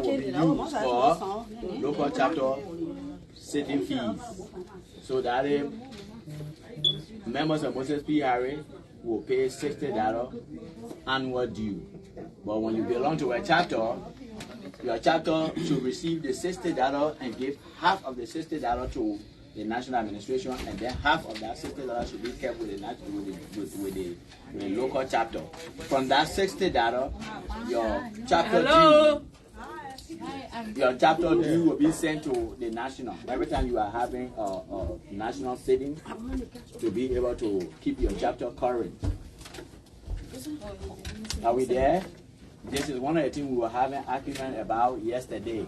will be used for local chapter sitting fees. So that members of Moses P. Harry will pay $60 annual due. But when you belong to a chapter, your chapter should receive the $60 and give half of the $60 to the national administration, and then half of that $60 should be kept with the local chapter. From that $60, your chapter due will be sent to the national. Every time you are having a national sitting, to be able to keep your chapter current. Are we there? This is one of the things we were having argument about yesterday.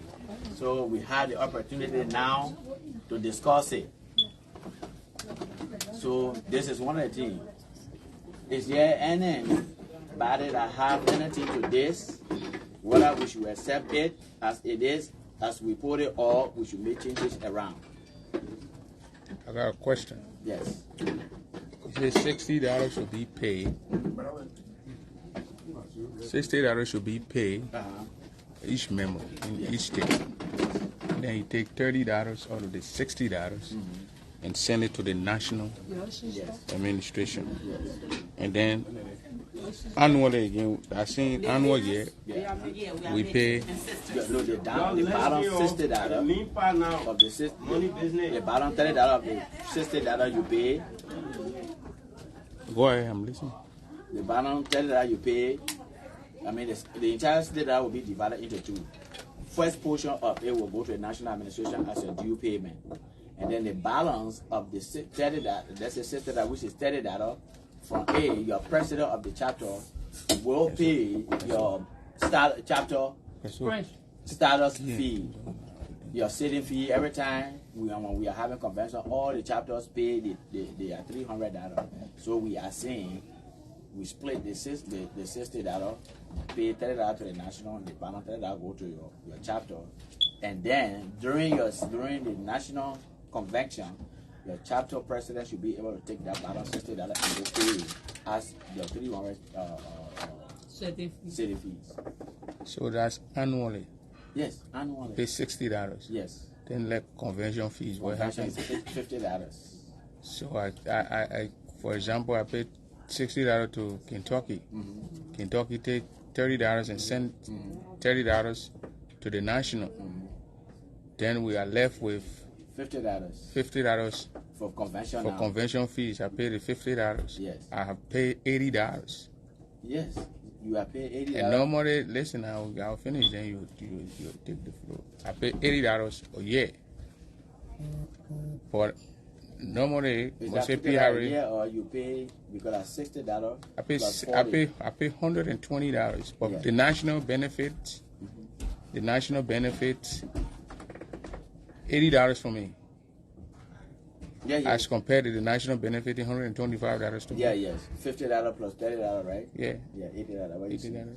So we had the opportunity now to discuss it. So this is one of the things. Is there anybody that have anything to this? Whether we should accept it as it is, as we put it, or we should make changes around? I got a question. Yes. You say $60 should be paid. $60 should be paid each member in each state. And then you take $30 out of the $60 and send it to the national administration. And then annually again, I think annual year we pay the bottom $60 of the bottom $30 of the $60 you pay. Go ahead, I'm listening. The bottom $30 you pay, I mean, the entire $60 will be divided into two. First portion of it will go to the national administration as a due payment. And then the balance of the $30, that's the $60, which is $30 from your president of the chapter will pay your chapter status fee, your sitting fee. Every time when we are having convention, all the chapters pay the $300. So we are saying we split the $60, pay $30 to the national, the balance $30 go to your chapter, and then during the national convention, your chapter president should be able to take that balance $60 and go pay as your 300 city fees. So that's annually. Yes, annually. Pay $60. Yes. Then let convention fees. What happens? $50. So I for example, I paid $60 to Kentucky. Kentucky take $30 and send $30 to the national. Then we are left with $50 for convention. For convention fees. I paid the $50. Yes. I have paid $80. Yes. You have paid $80. And normally, listen, I'll finish. Then you take the floor. I pay $80 a year. But normally, is that a year or you pay because that's $60? I pay $120. But the national benefits, $80 for me. Yeah. As compared to the national benefit, $125 to me. Yeah, yes. $50 plus $30, right? Yeah. Yeah, $80. $80.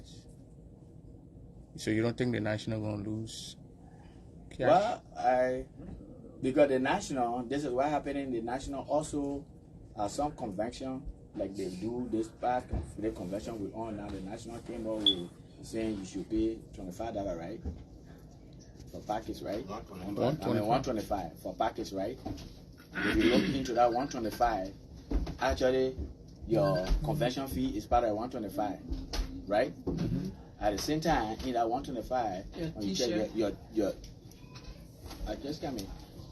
So you don't think the national gonna lose cash? Well, because the national, this is what happened in the national also some convention, like they do this past the convention we on now, the national came up with saying you should pay $25, right? For package, right? $125 for package, right? If you look into that $125, actually your convention fee is part of $125, right? At the same time, in that $125, when you check your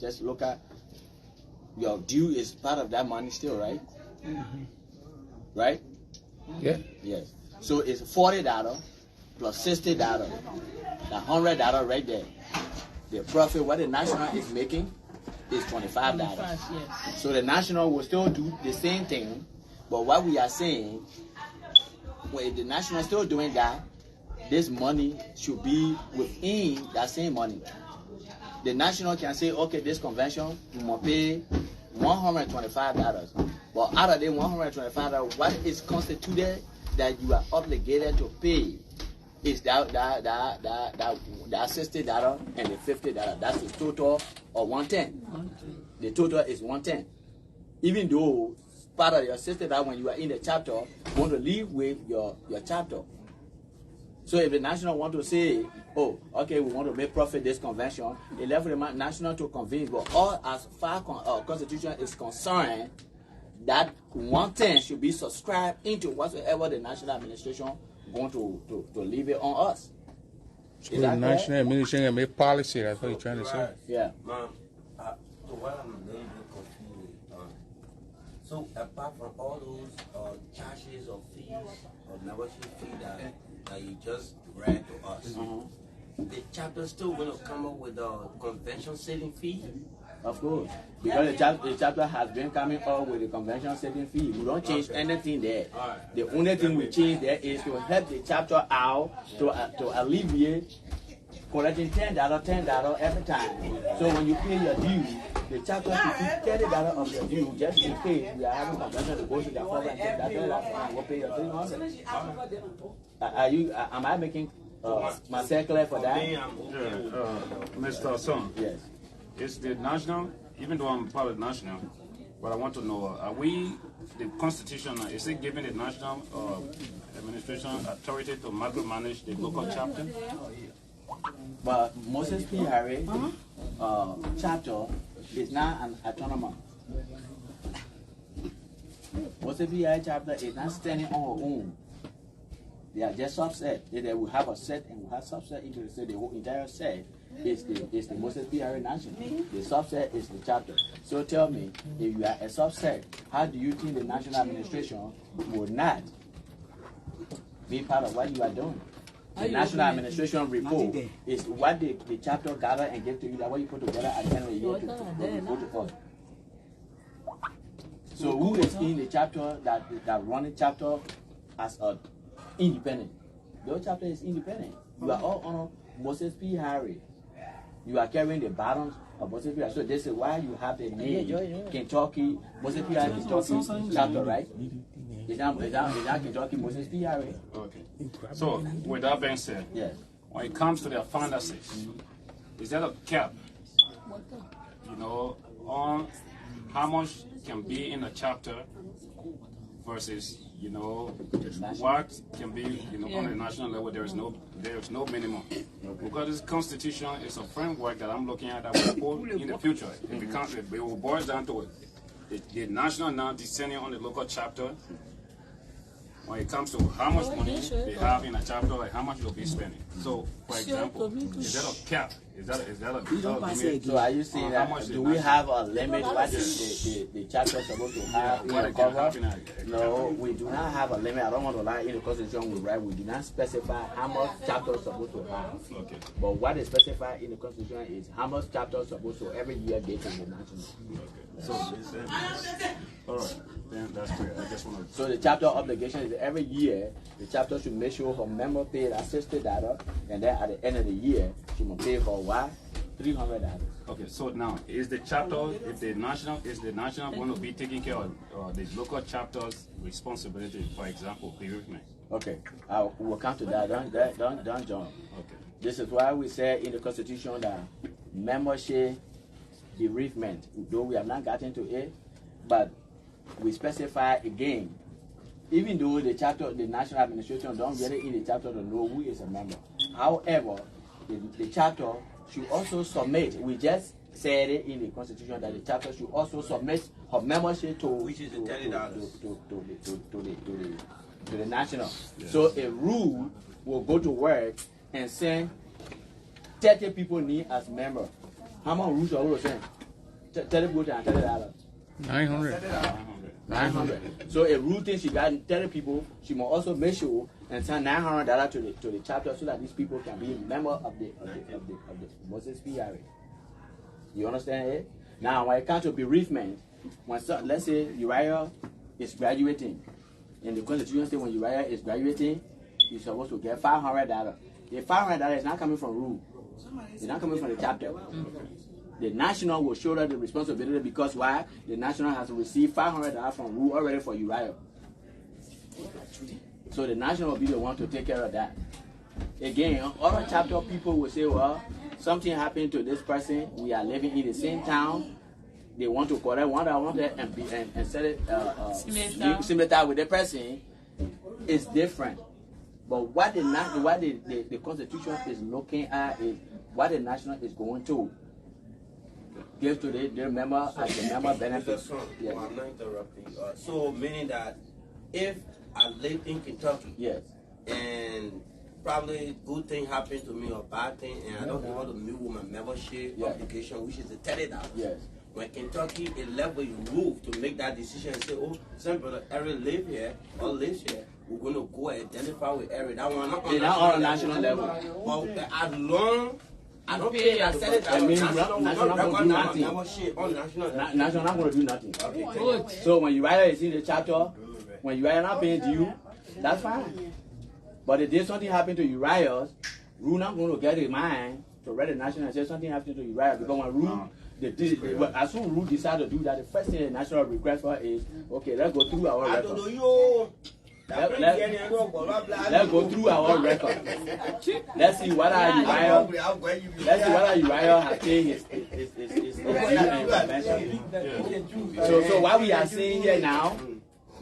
just look at your due is part of that money still, right? Right? Yeah. Yes. So it's $40 plus $60, that $100 right there. The profit what the national is making is $25. Yes. So the national will still do the same thing, but what we are saying, when the national is still doing that, this money should be within that same money. The national can say, okay, this convention, you must pay $125. But out of the $125, what is constituted that you are obligated to pay is that $60 and the $50. That's the total of $110. The total is $110. Even though part of your $60 when you are in the chapter, you want to leave with your chapter. So if the national want to say, oh, okay, we want to make profit this convention, it left for the national to convince. But all as far constitution is concerned, that one thing should be subscribed into whatsoever the national administration going to leave it on us. So the national administration can make policy. That's what you're trying to say. Yeah. So what I'm a little bit confused. So apart from all those charges or fees or membership fee that you just read to us, the chapter still going to come up with a convention setting fee? Of course, because the chapter has been coming up with the convention setting fee. We don't change anything there. The only thing we change there is to help the chapter out to alleviate collecting $10 every time. So when you pay your due, the chapter should keep $30 of your due just in case we are having convention to go to the cover and take that $30 and we'll pay your $300. Am I making myself clear for that? Mr. Sohn. Yes. It's the national, even though I'm part of the national, but I want to know, are we, the constitution, is it giving the national administration authority to micromanage the local chapter? But Moses P. Harry chapter is not an autonomous. Moses P. Harry chapter is not standing on her own. They are just subset. They will have a set and will have subset into the set. The whole entire set is the Moses P. Harry National. The subset is the chapter. So tell me, if you are a subset, how do you think the national administration would not be part of what you are doing? The national administration report is what the chapter gather and give to you. That's what you put together at the end of the year to go to court. So who is in the chapter that running chapter as a independent? Your chapter is independent. You are all under Moses P. Harry. You are carrying the bottoms of Moses P. Harry. So this is why you have the name Kentucky, Moses P. Harry Kentucky chapter, right? Is that Kentucky Moses P. Harry? Okay. So with that being said, yes. When it comes to their finances, is there a cap, you know, on how much can be in a chapter versus, you know, what can be, you know, on the national level? There is no minimum. Because this constitution is a framework that I'm looking at that will hold in the future. It will boil down to it. The national now descending on the local chapter. When it comes to how much money they have in a chapter, like how much you'll be spending. So, for example, is that a cap? Is that a limit? So are you saying that do we have a limit what the chapter is supposed to have in the cover? No, we do not have a limit. I don't want to lie. In the constitution we write, we do not specify how much chapter is supposed to have. Okay. But what is specified in the constitution is how much chapter is supposed to every year get in the national. Okay. So, all right. Then that's clear. I just want to. So the chapter obligation is every year the chapter should make sure her member pay that $60, and then at the end of the year she must pay for what? $300. Okay, so now is the chapter, is the national going to be taking care of the local chapter's responsibility? For example, bereavement. Okay, we'll come to that. Don't jump. Okay. This is why we say in the constitution that membership bereavement, though we have not gotten to it, but we specify again, even though the chapter, the national administration don't get it in the chapter to know who is a member. However, the chapter should also submit, we just said it in the constitution that the chapter should also submit her membership to the national. Yes. So a rule will go to work and send 30 people need as member. How many rules are we saying? 30 people and $30. 900. So a rule thing she got 30 people, she must also make sure and send $900 to the chapter so that these people can be member of the Moses P. Harry. You understand it? Now when it comes to bereavement, when let's say Urias is graduating, in the constitution state when Urias is graduating, he's supposed to get $500. The $500 is not coming from rule. It's not coming from the chapter. The national will shoulder the responsibility because why? The national has received $500 from rule already for Urias. So the national will be the one to take care of that. Again, other chapter people will say, well, something happened to this person. We are living in the same town. They want to collect $100 and set it similar with the person. It's different. But what the Constitution is looking at is what the national is going to give to their member as a member benefit. Yes. I'm not interrupting. So meaning that if I live in Kentucky, yes, and probably good thing happened to me or bad thing, and I don't want to meet with my membership obligation, which is the $30. Yes. When Kentucky is left with rule to make that decision and say, oh, some brother Eric live here or lives here, we're going to go and identify with Eric. That one not on a national level. But as long I don't pay that $30, national not going to do nothing. Okay. So when you write it in the chapter, when Urias not paying due, that's fine. But if there's something happened to Urias, Rue not going to get in mind to write the national and say something happened to Urias, because when Rue, as soon as Rue decide to do that, the first thing the national request for is, okay, let's go through our record. Let's go through our record. Let's see what Urias has paid his convention. So what we are seeing here now,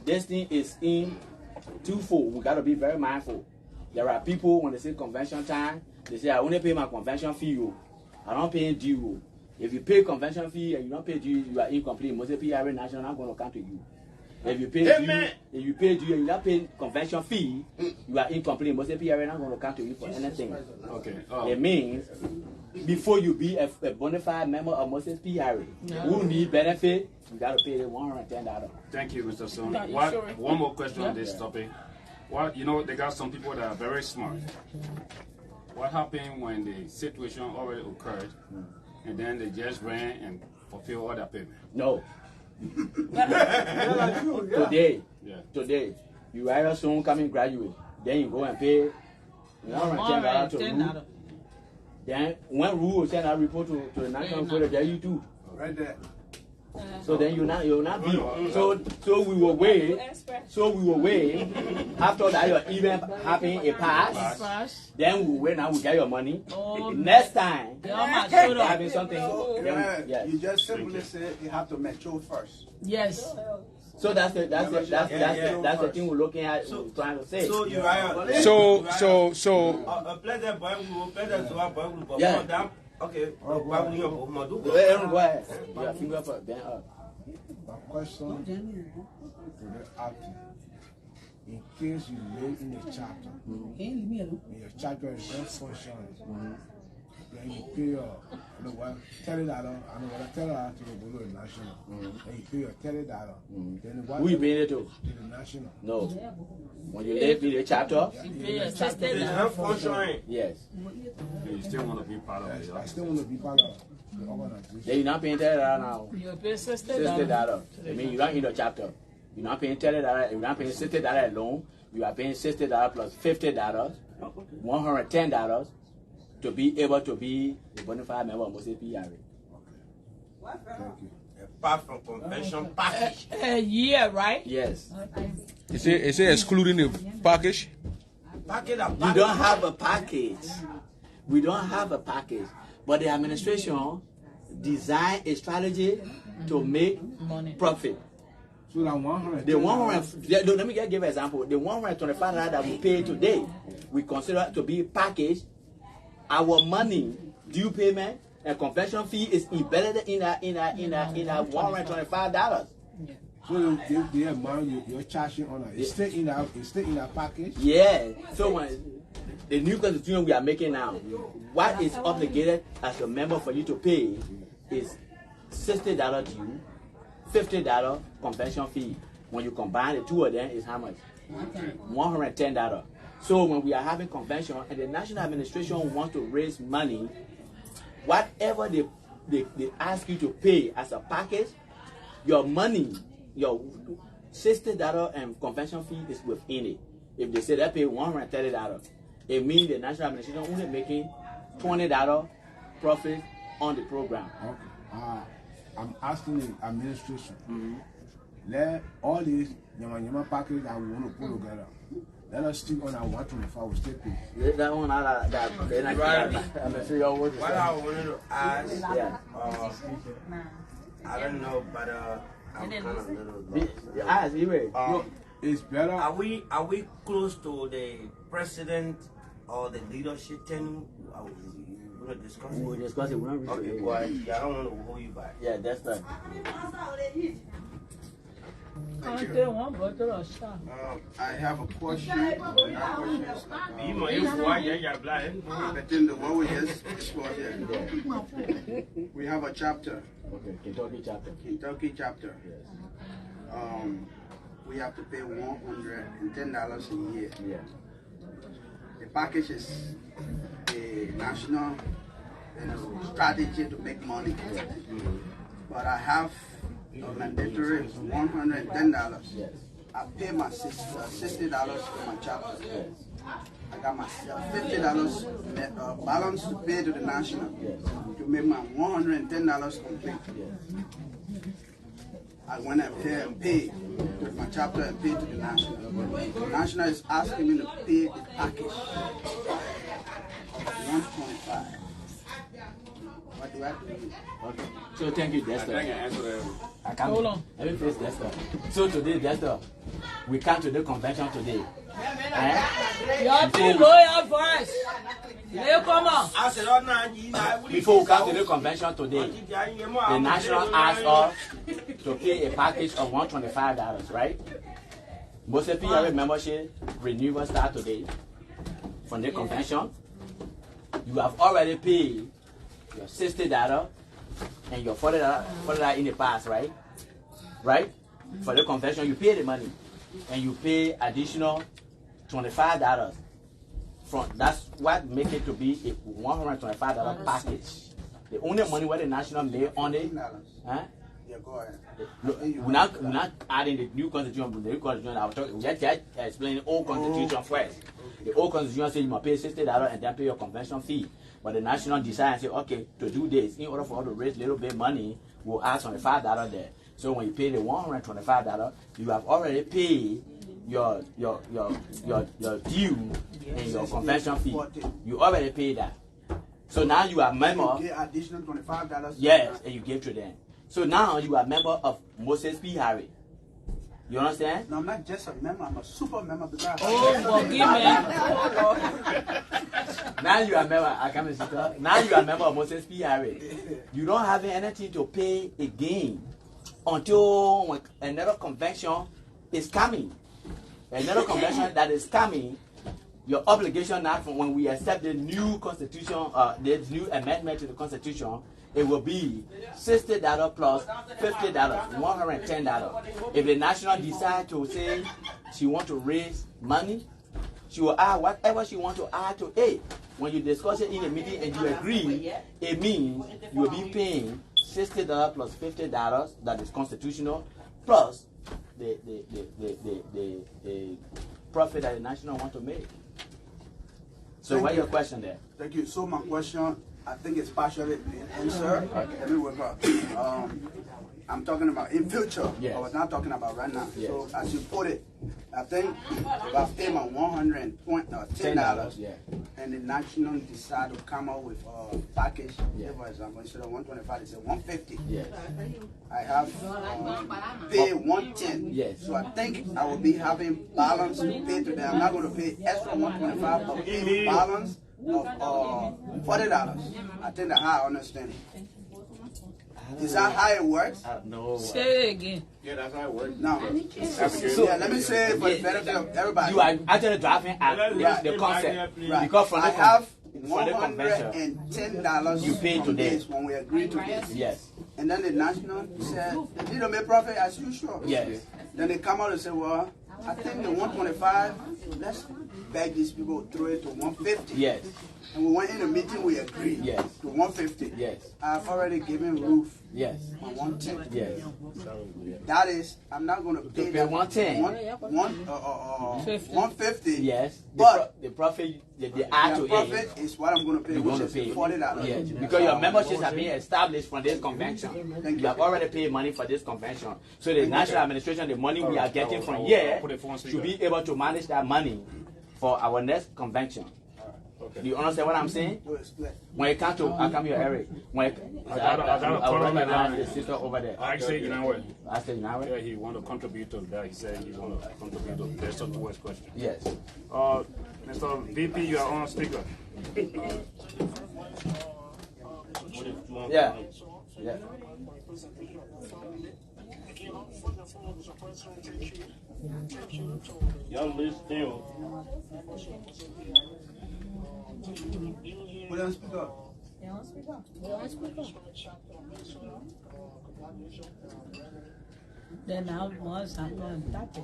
this thing is in twofold. We got to be very mindful. There are people, when they say convention time, they say, I only pay my convention fee. I don't pay due. If you pay convention fee and you don't pay due, you are incomplete. Most of the PRA national not going to come to you. If you pay due, and you not pay convention fee, you are incomplete. Most of the PRA not going to come to you for anything. Okay. It means before you be a bona fide member of Moses PRA, who need benefit, you got to pay $110. Thank you, Mr. Sohn. One more question on this topic. They got some people that are very smart. What happened when the situation already occurred, and then they just ran and fulfilled all their payment? No. Today, you either soon come and graduate, then you go and pay $110 to Rue. Then when Rue will send a report to the national code, there you do. Right there. So then you'll not be. So we will wait. After that your event happen, a pass. Then we will wait. Now we get your money. Next time, having something. You just simply say you have to mature first. Yes. So that's the thing we're looking at, trying to say. So you are. Yeah. Okay. Go ahead. Your finger up, then up. My question to the actor, in case you live in a chapter, and your chapter is not functioning, then you pay your $30, $30 to the national, then you pay your $30. Then who you paying it to? To the national. No. When you live in the chapter, it's not functioning. Yes. You still want to be part of it. I still want to be part of the organization. Then you're not paying $30 now. You pay $60. I mean, you're not in the chapter. You're not paying $30. You're not paying $60 alone. You are paying $60 plus $50, $110 to be able to be a bona fide member of Moses PRA. Thank you. Apart from convention package. Yeah, right? Yes. Is it excluding the package? Package. You don't have a package. We don't have a package. But the administration designed a strategy to make profit. So that 100. Let me give an example. The $125 that we pay today, we consider to be packaged. Our money, due payment, and convention fee is embedded in that $125. So the amount you're charging on it, it's still in that package? Yeah. So when the new constitution we are making now, what is obligated as a member for you to pay is $60 due, $50 convention fee. When you combine the two of them, is how much? $110. So when we are having convention and the national administration wants to raise money, whatever they ask you to pay as a package, your money, your $60 and convention fee is within it. If they say they pay $130, it means the national administration only making $20 profit on the program. Okay. I'm asking the administration, let all these Yama package that we want to put together, let us stick on our 125, we still pay. That one, I'm sure y'all working. What I wanted to ask, I don't know, but I'm kind of little. Ask, anyway. It's better. Are we close to the president or the leadership thing, we're going to discuss it. We'll discuss it. We're not Okay, really- boy, I don't want to hold you back. Yeah, that's right. I have a question. Within the what we just discussed here. We have a chapter. Okay, Kentucky chapter. Kentucky chapter. Yes. We have to pay $110 a year. Yeah. The package is a national strategy to make money. But I have a mandatory $110. Yes. I pay my $60 for my chapter. Yes. I got my $50 balance to pay to the national to make my $110 complete. Yes. I went and paid to my chapter and paid to the national. The national is asking me to pay the package $125. What do I do? Okay. So thank you, Dexter. I think I answered that. I can't. Hold on. Let me face Dexter. So today, Dexter, we come to the convention today. Your team lawyer voice. They come on. Before we come to the convention today, the national asked us to pay a package of $125, right? Most of PRA membership renewal start today from the convention. You have already paid your $60 and your $40 in the past, right? Right? For the convention, you pay the money and you pay additional $25. That's what make it to be a $125 package. The only money where the national made on it, huh? Yeah, go ahead. We're not adding the new constitution, but the new constitution, I'll talk, we just explain the old constitution first. The old constitution says you must pay $60 and then pay your convention fee. But the national decide and say, okay, to do this, in order for us to raise a little bit of money, we'll add $25 there. So when you pay the $125, you have already paid your due and your convention fee. You already paid that. So now you are a member. You get additional $25. Yes, and you give to them. So now you are a member of Moses P. Harry. You understand? No, I'm not just a member, I'm a super member because Now you are a member, I come and sit up. Now you are a member of Moses P. Harry. You don't have anything to pay again until another convention is coming. Another convention that is coming, your obligation now from when we accept the new constitution, the new amendment to the constitution, it will be $60 plus $50, $110. If the national decide to say she want to raise money, she will add whatever she want to add to it. When you discuss it in a meeting and you agree, it means you will be paying $60 plus $50 that is constitutional plus the profit that the national want to make. So what's your question there? Thank you. So my question, I think it's partially answered. Let me work out. I'm talking about in future. Yes. I was not talking about right now. Yes. So as you put it, I think if I pay my $110, yeah. and the national decide to come up with a package, Yeah. for example, instead of $125, they say $150. Yes. I have pay $110. Yes. So I think I will be having balance to pay to them. I'm not going to pay extra $125, but pay balance of $40. I think that's how I understand it. Is that how it works? No. Say it again. Yeah, that's how it works. No. So, Yeah, let me say it for the benefit of everybody. You are actually driving at the concept. Right. Because from I the have for the convention, $110 you pay to this them. when we agree to this. Yes. And then the national said, they did make profit as usual. Yes. Then they come out and say, well, I think the 125, let's beg these people to throw it to 150. Yes. And we went in a meeting, we agreed Yes. to 150. Yes. I've already given Ruth Yes. on 110. Yes. That is, I'm not going to pay pay 110. 150. Yes. But the profit they add the to profit it. is what I'm going to pay, You're which going is to pay $40. Yes. Because your memberships are being established from this convention. Thank You have already paid money for this convention. So the national administration, the money we are getting from here, should be able to manage that money for our next convention. Do you understand what I'm saying? When it comes to, I come here, Eric. When it, I got a problem with the sister over there. I said, you know what? I said, now Yeah, he want to contribute to that. He said he want to contribute to the rest of the West question. Yes. Mr. VP, you are on speaker. Yeah. Yeah. Y'all listen. Put on speaker. Then now was I'm going to tap it.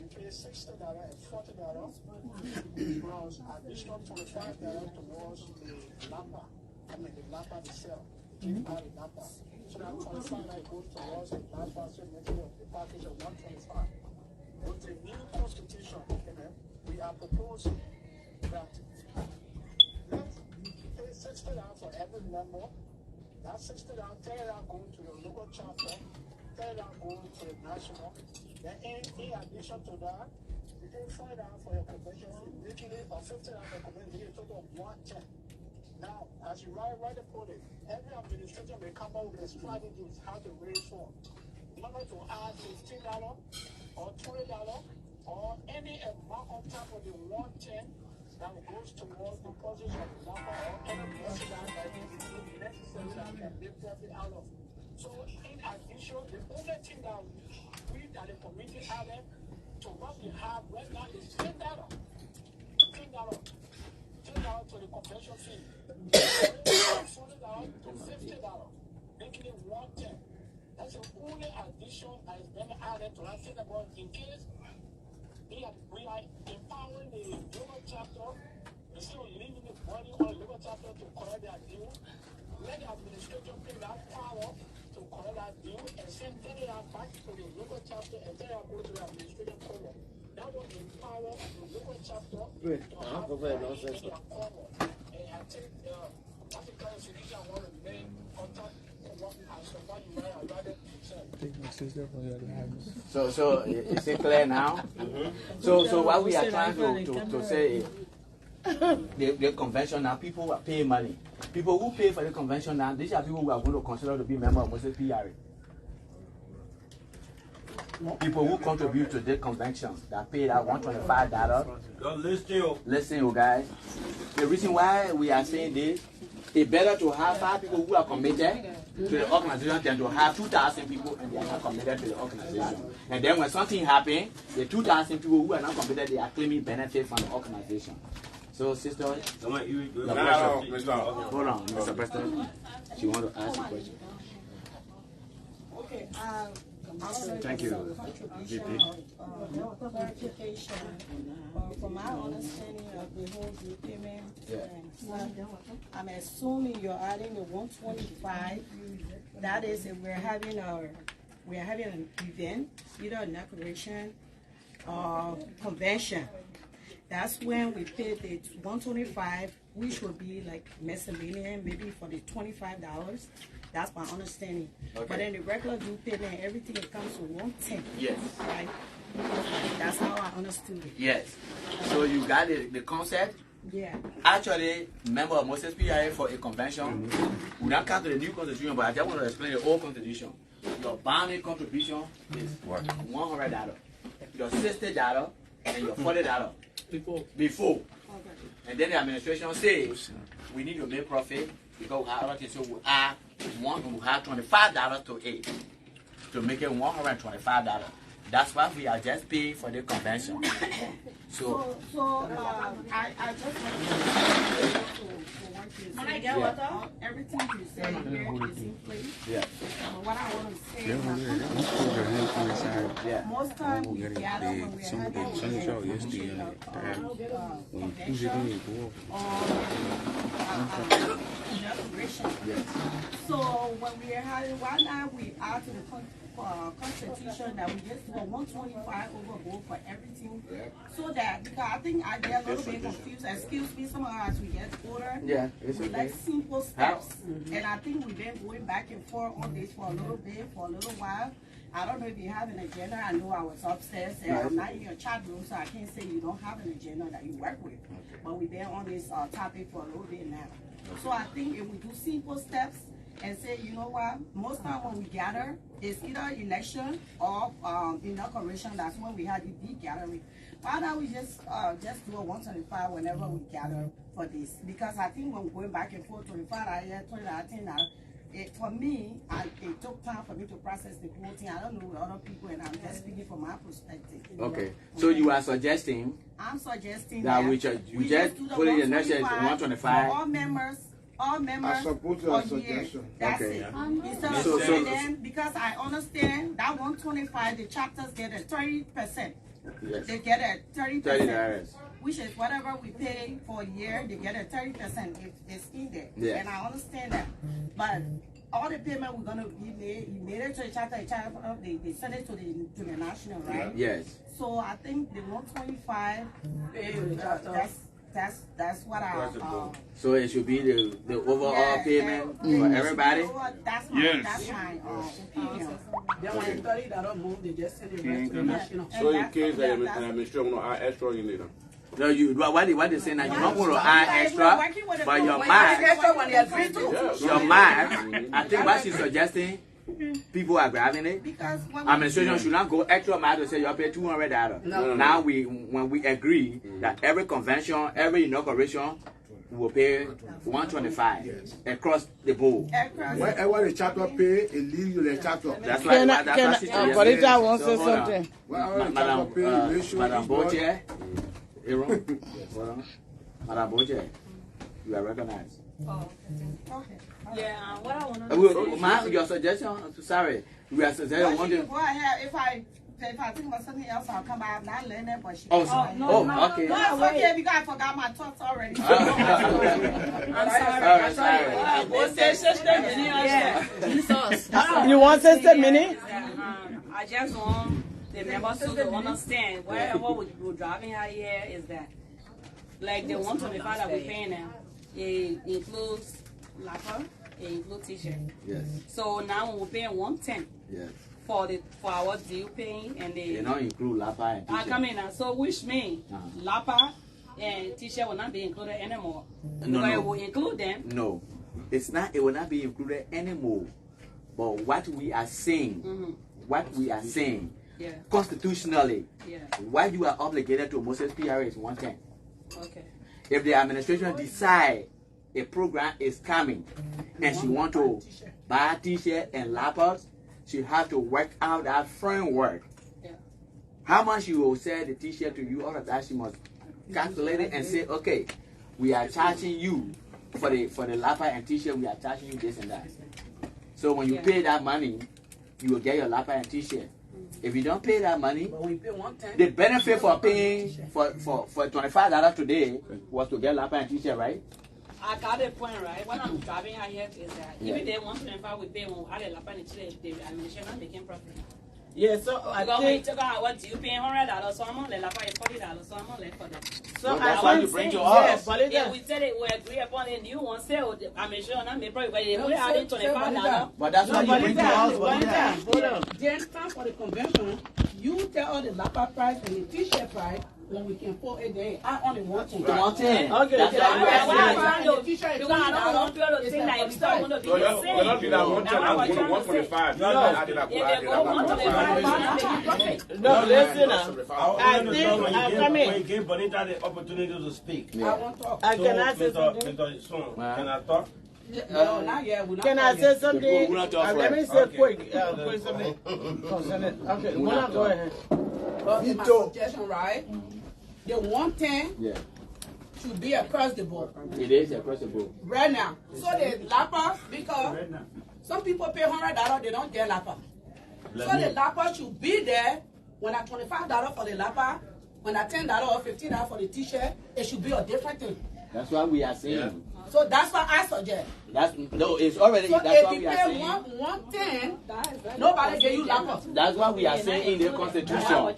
You pay $60 and $40 plus additional $25 towards the Mphaa. I mean the Mphaa itself. You buy the Mphaa. So that $25 goes towards the Mphaa, so making the package of $125. With the new constitution, we are proposing that let's pay $60 for every member. That $60, $10 going to the local chapter, $10 going to the national. Then in addition to that, you pay $5 for your convention fee weekly or $50 for convention fee, a total of $110. Now, as you write upon it, every administrator may come up with a strategy how to raise funds. In order to add $15 or $20 or any amount on top of the $110 that goes towards the purchase of the Mphaa or any merchandise that is necessary that can make profit out of. So, in addition, the only thing that we at the committee added to what we have right now is $10. $10 to the convention fee. $40 to $50, making it $110. That's the only addition that is being added to that thing about in case we are empowering the local chapter instead of leaving the money on the local chapter to collect their due. Let the administration pay that power to collect that due and send $10 back to the local chapter and $10 go to the administrative cover. That will empower the local chapter to have money in their cover. And I think that's the kind of solution I want to make contact what has so far you might have rather So is it clear now? So what we are trying to say is the convention now, people are paying money. People who pay for the convention now, these are people who are going to consider to be members of Moses PRA. People who contribute to the convention that pay that $125. Listen, you guys. The reason why we are saying this, it's better to have 5 people who are committed to the organization than to have 2,000 people and they are not committed to the organization. And then when something happens, the 2,000 people who are not committed, they are claiming benefit from the organization. So, sister, hold on, Mr. President. She want to ask a question. Okay, thank you, VP. Clarification. From my understanding of the whole group payment, I'm assuming you're adding the 125. That is, if we're having an event, either an inauguration or convention. That's when we pay the 125, which will be like miscellaneous, maybe for the $25. That's my understanding. Okay. But in the regular due payment, everything it comes to 110. Yes. Right? That's how I understood it. Yes. So you got the concept? Yeah. Actually, member of Moses PRA for a convention, we don't come to the new constitution, but I just want to explain the old constitution. Your boundary contribution is $100. Your $60 and your $40 before. Okay. And then the administration says we need to make profit because our so we add we have $25 to it to make it $125. That's why we are just paying for the convention. So I just want to everything you said here is in place. Yeah. What I want to say most times we gather when we're having so when we are having right now we are to the constitution that we just do a 125 overboard for everything, so that because I think I get a little bit confused. Excuse me, some of us we get older. Yeah, it's okay. Like simple steps, and I think we've been going back and forth on this for a little bit, for a little while. I don't know if you have an agenda. I know I was upstairs and I'm not in your chat room, so I can't say you don't have an agenda that you work with. But we've been on this topic for a little bit now. So I think if we do simple steps and say, you know what, most time when we gather, it's either election or inauguration. That's when we had the big gathering. Why don't we just do a 125 whenever we gather for this? Because I think when we're going back and forth, 25 out here, 20 out, 10 out, for me, it took time for me to process the whole thing. I don't know with other people, and I'm just speaking from my perspective. Okay. So you are suggesting? I'm suggesting that we just put it in the next 125. All members. I support your suggestion. That's okay. it. Instead of doing them, because I understand that 125, the chapters get a 30%. Yes. They get a 30%. $30. Which is whatever we pay for a year, they get a 30% if it's in there. Yeah. And I understand that. But all the payment we're gonna give, you made it to the chapter, they send it to the national, right? Yes. So I think the 125, that's what I. So it should be the overall payment for everybody. That's my opinion. Then when $30 move, they just send it right to the national. So in case the administration want to add extra in there. No, what they say now, you don't want to add extra, but your mind, I think what she's suggesting, people are grabbing it. Administration should not go extra mile to say you pay $200. No. Now when we agree that every convention, every inauguration, we will pay 125 across the board. Wherever the chapter pay, it leaves you the chapter. That's like that's Polita wants to say something. Madam Boche, Madam Boche, you are recognized. Oh, okay. Yeah, what I want to your suggestion, sorry, we are suggesting one thing. Go ahead. If I think about something else, I'll come out. I'm not learning that, but she. Okay. No, it's okay because I forgot my thoughts already. I'm sorry. You want 60 minutes? I just want the members to understand wherever we're driving out here is that, like the 125 that we're paying now, it includes lapper, it includes t-shirt. Yes. So now when we're paying 110. Yes. For our due paying and they don't include lapa and t-shirt. I come in now, so which means lapa and t-shirt will not be included anymore. No. It will include them. No, it's not. It will not be included anymore. But what we are saying, yeah. Constitutionally, yeah. What you are obligated to Moses PRA is 110. Okay. If the administration decide a program is coming and she want to buy t-shirt and lappers, she have to work out that framework. Yeah. How much you will sell the t-shirt to you, all of that she must calculate it and say, okay, we are charging you for the lapper and t-shirt, we are charging you this and that. So when you pay that money, you will get your lapper and t-shirt. If you don't pay that money, the benefit for paying for $25 today was to get lapper and t-shirt, right? I got a point, right? What I'm driving out here is that even they 125 we pay when we had a lapper and t-shirt, the administration not making profit. Yeah, so I think think. When you what do you pay $100, so I'm on the lapper is $40, so I'm on left for them. So that's why you bring to us. Yeah, we said it, we agree upon it, you want to say, I'm sure not make profit, but they only adding $25. But that's why you bring to us. Then time for the convention, you tell all the lapper price and the t-shirt price. When we can afford it, they I only want 110. Okay. That's why we are saying. Because I don't want people to think that it's not going to be the same. They're not doing that 125. If they go 125, no, listen now. I think when you give Bonita the opportunity to speak. I want to talk. Can I say something? Mr. Sohn, can I talk? No, not yet. Can I say something? Let me say quick something. Okay, go ahead. My suggestion, right? The 110 should be across the board. It is across the board. Right now. So the lapper, because some people pay $100, they don't get lapper. So the lapper should be there when at $25 for the lapper, when at $10 or $15 for the t-shirt, it should be a different thing. That's what we are saying. Yeah. So that's what I suggest. It's already. So that's what if we you are pay saying. 110, nobody give you lapper. That's what we are saying in the Constitution.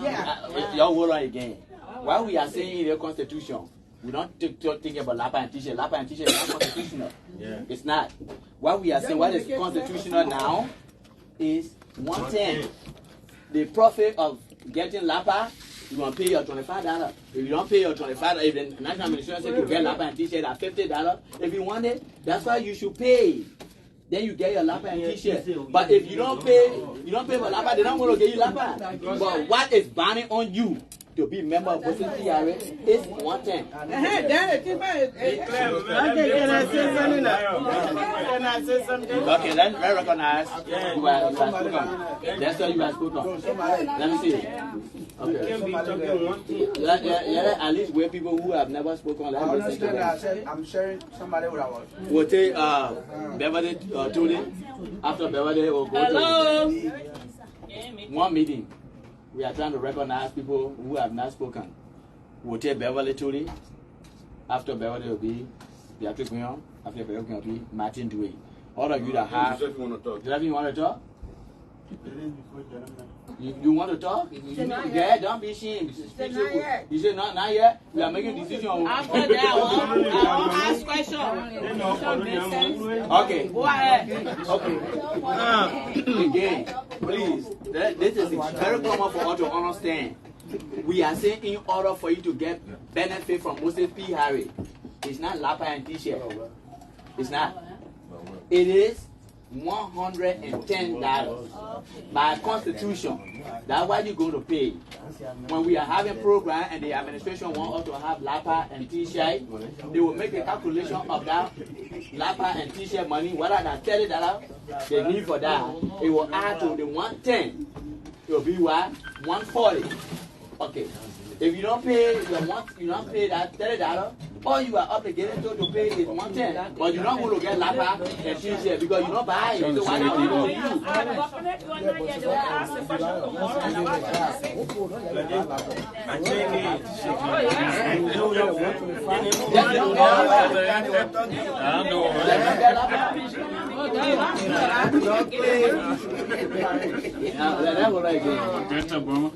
Yeah. Y'all hold on again. What we are saying in the Constitution, we don't think about lapper and t-shirt. Lapper and t-shirt is not constitutional. Yeah. It's not. What we are saying, what is constitutional now, is 110. The profit of getting lapper you want to pay your $25. If you don't pay your $25, if the national administration says you get lapa and t-shirt at $50, if you want it, that's why you should pay. Then you get your lapa and t-shirt. But if you don't pay for lapa, they don't want to get you lapa. But what is binding on you to be a member of Muslim PRA is one thing. Can I say something? Okay, let's recognize you are spoken. That's what you are spoken. Let me see. Okay. At least we're people who have never spoken. I understand that. I said I'm sharing somebody with our. We'll take Beverly Tony. After Beverly, we'll go to one meeting. We are trying to recognize people who have not spoken. We'll take Beverly Tony. After Beverly will be Beatrice Guillaume. After Beverly will be Martin Dewey. All of you that have. You want to talk? You want to talk? You want to talk? Yeah, don't be ashamed. You say not yet. We are making decisions. After that, I'll ask questions. Okay. Go ahead. Okay. Again, please. This is very common for us to understand. We are saying in order for you to get benefit from Moses P. Harry, it's not lapa and t-shirt. It's not. It is $110 by constitution. That's why you're going to pay. When we are having program and the administration want us to have lapa and t-shirt, they will make a calculation of that lapa and t-shirt money, whether that's $30 they need for that. It will add to the 110. It will be what? 140. Okay. If you don't pay that $30, all you are obligated to pay is 110. But you're not going to get lapa and t-shirt because you don't buy it. So why not give it to you?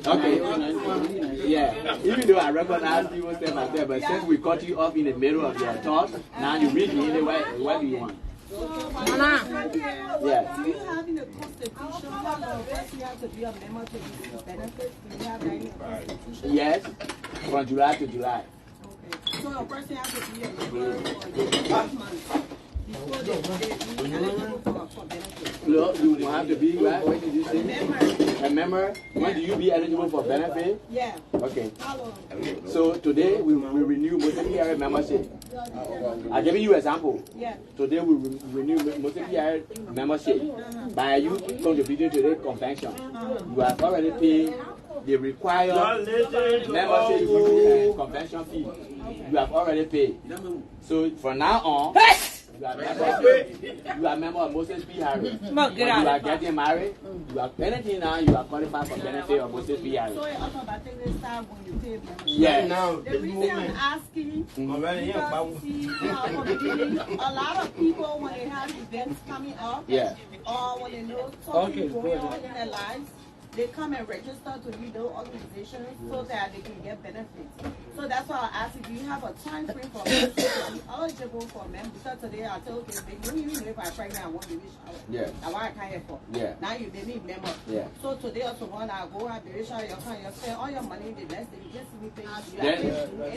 Okay. Yeah. Even though I recognize people say myself, but since we cut you off in the middle of your thoughts, now you read me anyway. What do you want? Yeah. Do you have in the Constitution how long you have to be a member to receive benefits? Do you have that in the Constitution? Yes, from July to July. Okay. So a person has to be a member for 12 months before they be eligible for benefits. No, you have to be, right? What did you say? A member. When do you be eligible for benefit? Yeah. Okay. So today we renew Muslim PRA membership. I'm giving you an example. Yeah. Today we renew Muslim PRA membership. By you contributing to the convention, you have already paid the required membership fee and convention fee. You have already paid. So from now on, you are a member of Moses P. Harry. When you are getting married, you are anything now, you are qualified for benefit of Moses P. Harry. So it automatically starts when you pay membership. Yes. The reason I'm asking, because see, a lot of people, when they have events coming up, or when they know something going on in their lives, they come and register to lead those organizations so that they can get benefits. So that's why I asked you, do you have a time frame for us to be eligible for members? Because today I told you, you know if I'm pregnant, I want to baby shower. Yeah. That's why I can't here for. Yeah. Now you made me member. Yeah. So today or tomorrow I go have baby shower, you come, you spend all your money the next day, you just me pay.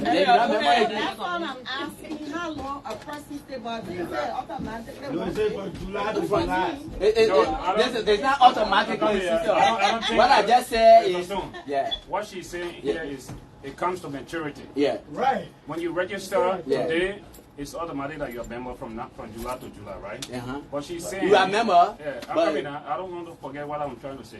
That's why I'm asking how long a person stay, but they say automatically. There's not automatically. What I just said is, what she's saying here is it comes to maturity. Yeah. Right. When you register today, it's automatic that you're a member from July to July, right? But she's saying you are a member. Yeah, I don't want to forget what I'm trying to say.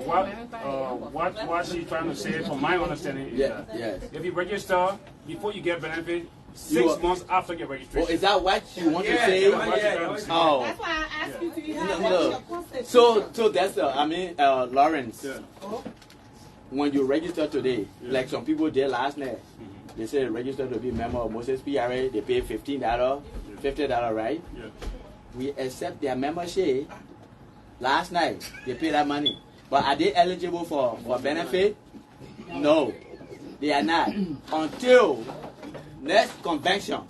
What she's trying to say, from my understanding, is that if you register before you get benefit, 6 months after your registration. Oh, is that what you want to say? Oh. That's why I asked you to have your constitution. So that's Lawrence. When you register today, like some people did last night, they said register to be a member of Moses PRA, they pay $15, $50, right? Yeah. We accept their membership last night. They pay that money. But are they eligible for benefit? No, they are not. Until next convention,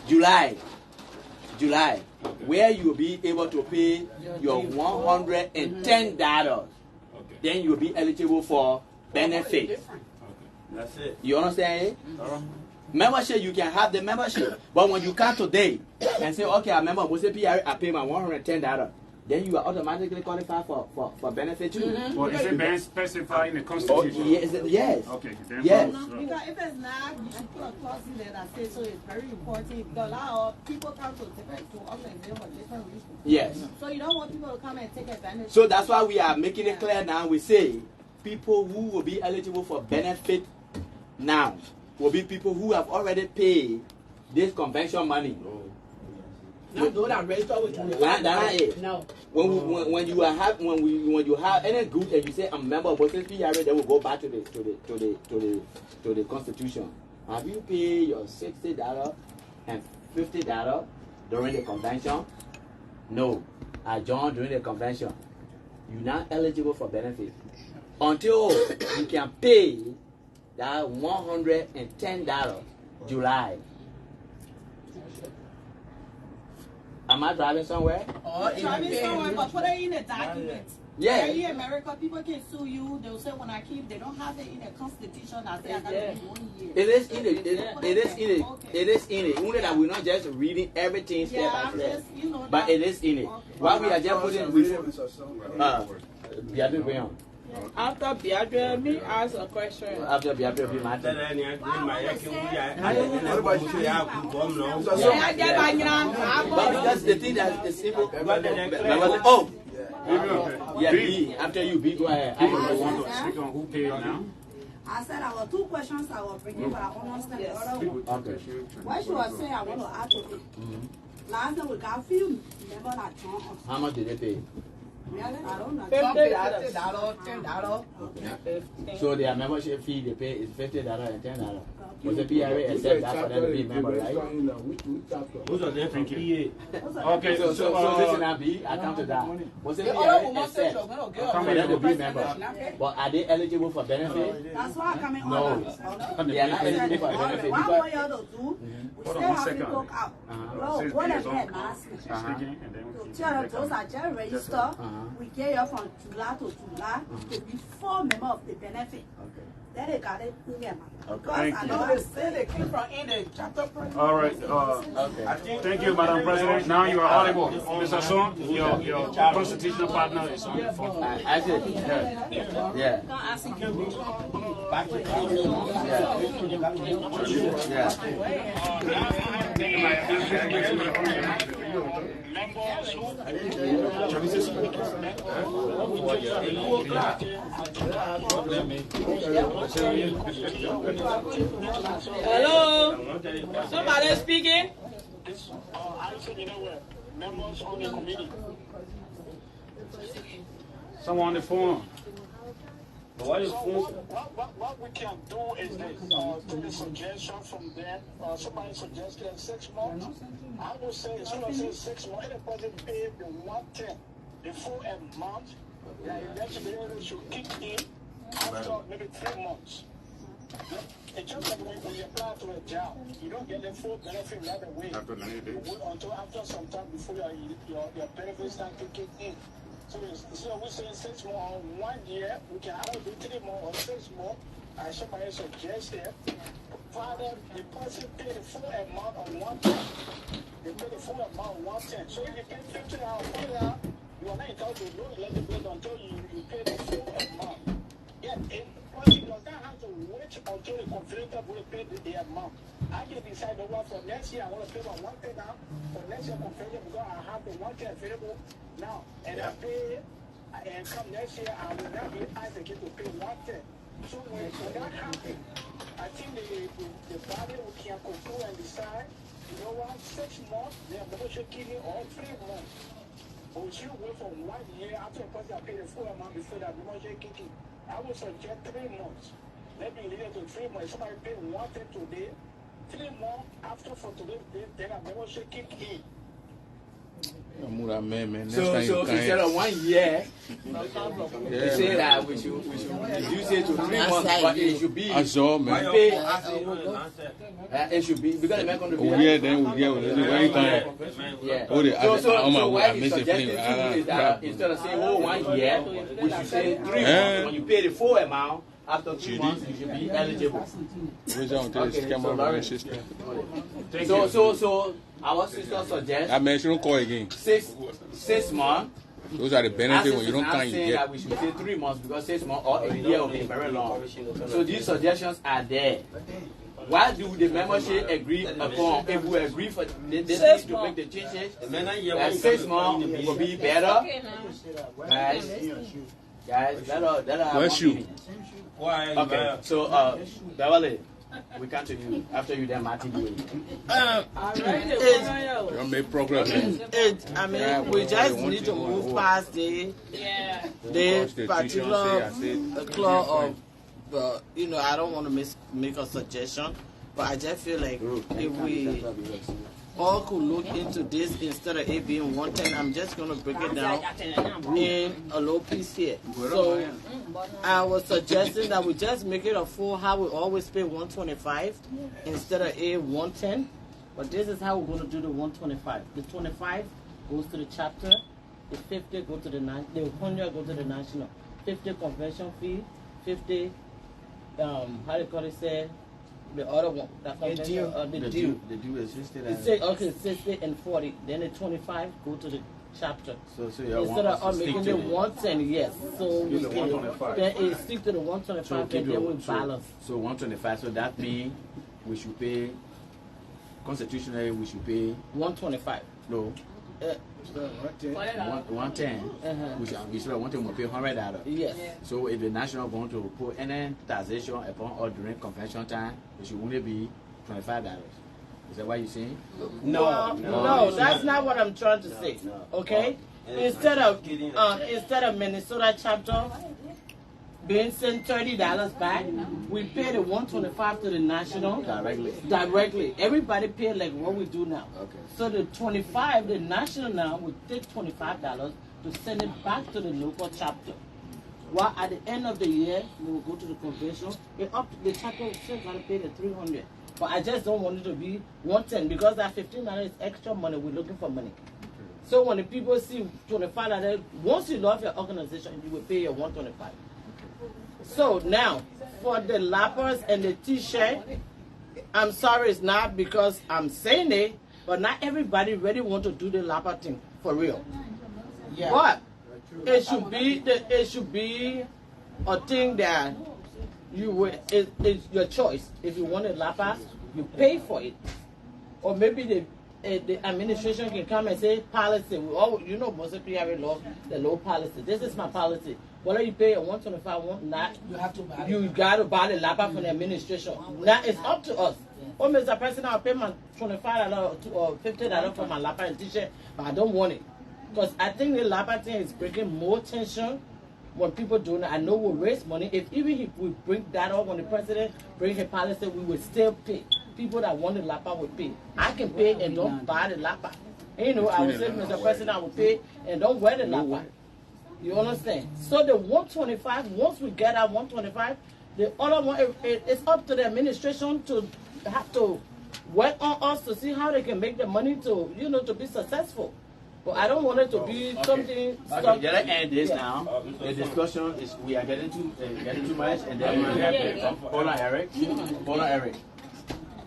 July, where you will be able to pay your $110. Then you will be eligible for benefit. That's it. You understand it? Membership, you can have the membership, but when you come today and say, okay, I remember I pay my $110, then you are automatically qualified for benefit too. Well, is it been specified in the Constitution? Yes. Okay. Yes. No, because if it's not, you should put a clause in there that says so. It's very important because a lot of people come to organizations for different reasons. Yes. So you don't want people to come and take advantage. So that's why we are making it clear now. We say people who will be eligible for benefit now will be people who have already paid this convention money. Not those that register with you. That's it. No. When you have any group and you say I'm a member of PRA, they will go back to the Constitution. Have you paid your $60 and $50 during the convention? No. I joined during the convention. You're not eligible for benefit until you can pay that $110 July. Am I driving somewhere? Driving somewhere, but put it in a document. Yeah. Here in America, people can sue you. They'll say when I keep, they don't have it in the Constitution. I say I gotta be 1 year. It is in it. It is in it. It is in it. Only that we're not just reading everything step by step. But it is in it. Why we are just putting After Biadre, me ask a question. After Biadre, be my But because the thing that is simple. Oh! Yeah, B. After you, B, go ahead. I don't want to speak on who paid now. I said I was two questions I was bringing, but I understand the other one. Okay. What she was saying, I want to add to it. Last time we got a few members that joined us. How much did they pay? Really? I don't know. $50, $10. So their membership fee they pay is $50 and $10. Was the PRA accept that for them to be a member, right? Those are there from PA. Okay, so listen now, B, I come to that. Was the PRA accept for them to be member? But are they eligible for benefit? That's why I come in No, they are not eligible for benefit. What I want you to do, we still have to look out. Well, what I get last tell them those are just registered. We get you from July to July to be full member of the benefit. Then they got it in them. Okay. I know they say they came from in the chapter. All right. Thank you, Madam President. Now you are audible. Mr. Sohn, your constitutional partner is on the phone. Actually, yeah. Hello? Somebody speaking? Members on the committee. Someone on the phone. What we can do is this, to the suggestion from them, somebody suggested 6 months. I would say, as soon as I say 6 months, any person pay the 110, the full amount, the eligibility should kick in after maybe 3 months. It's just like when you apply to a job, you don't get the full benefit right away. After 90 days. You wait until after some time before your benefits start kicking in. So we say 6 more, 1 year, we can either do 3 more or 6 more. As somebody suggested, Father, the person pay the full amount on 110. They pay the full amount on 110. So if you pay $50 you are not entitled to no eligibility until you pay the full amount. Yet, if the person does not have to wait until the confidential will pay the amount. I can decide over for next year, I want to pay my 110 now. For next year, confidential, because I have the 110 available now. And I pay, and come next year, I will not be asked again to pay 110. So when that happens, I think the body can control and decide, you know what, 6 months, they are going to give me all 3 months. Or you wait for 1 year after the person paid the full amount before that promotion kick in. I would suggest 3 months. Let me leave it to 3 months. Somebody pay 110 today, 3 months after for today's date, then a promotion kick in. So instead of 1 year, they say that we should reduce it to 3 months, but it should be it should be because the man going to be so what he's suggesting is that instead of saying 1 year, we should say 3 months. When you pay the full amount, after 3 months, you should be eligible. So our sister suggests. I mentioned don't call again. 6 months. Those are the benefits when you don't count. You get. We should say 3 months because 6 months or a year will be very long. So these suggestions are there. Why do the membership agree upon? If we agree for this to make the changes, 6 months will be better. Guys, that are. Where's you? Okay, so Beverly, we come to you. After you, then Martin do it. You make progress. I mean, we just need to move past the particular clause of you know, I don't want to make a suggestion, but I just feel like if we all could look into this instead of it being 110, I'm just going to break it down in a low piece here. So I was suggesting that we just make it a full, how we always pay 125 instead of a 110. But this is how we're going to do the 125. The 25 goes to the chapter, the 50 go to the 100 go to the national, 50 convention fee, 50 how do you call it, say, the other one, that convention, the due. The due is 60. Okay, 60 and 40. Then the 25 go to the chapter. So instead of making the 110, yes. So we can then stick to the 125 and then we balance. So 125. So that means we should pay constitutionally. We should pay 125. No. 110. We should want to pay $100. Yes. So if the national going to put any taxation upon or during convention time, it should only be $25. Is that what you're saying? No, that's not what I'm trying to say. Okay. Instead of Minnesota chapter being sent $30 back, we pay the 125 to the national directly. Everybody pay like what we do now. Okay. So the 25, the national now will take $25 to send it back to the local chapter. While at the end of the year, we will go to the convention. The chapter will still got to pay the $300. But I just don't want it to be 110 because that $15 is extra money. We're looking for money. So when the people see $25, once you love your organization, you will pay your 125. So now, for the lappers and the t-shirt, I'm sorry it's not because I'm saying it, but not everybody really want to do the lapper thing for real. Yeah. But it should be a thing that it's your choice. If you want a lapper, you pay for it. Or maybe the administration can come and say policy. You know, most people have the low policy. This is my policy. Whether you pay a 125, you got to buy the laptop from the administration. Now it's up to us. Oh, Mr. President, I'll pay my $25 or $50 for my laptop and t-shirt, but I don't want it. Because I think the laptop thing is bringing more tension when people do it. I know we'll raise money. If we bring that up when the president brings his policy, we will still pay. People that want the laptop will pay. I can pay and don't buy the laptop. You know, I will say, Mr. President, I will pay and don't wear the laptop. You understand? So the 125, once we get our 125, the other one, it's up to the administration to have to work on us to see how they can make the money to, you know, to be successful. But I don't want it to be something. Okay, let's end this now. The discussion is we are getting too much, and then we have hold on, Eric. Hold on, Eric.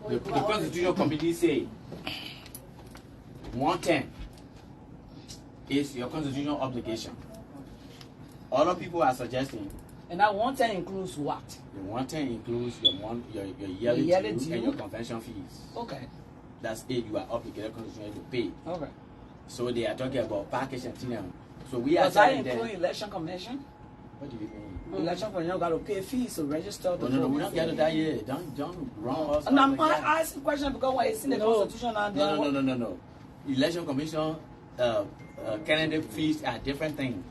The Constitutional Committee say 110 is your constitutional obligation. Other people are suggesting. And that 110 includes what? The 110 includes your yearly due and your convention fees. Okay. That's it. You are obligated constitutionally to pay. Okay. So they are talking about package and thing. So we are does that saying include election commission? What do you mean? Election commission got to pay fees to register. No, we don't get to that yet. Don't wrong us. No, I'm asking a question because when it's in the Constitution and No. Election commission candidate fees are different things.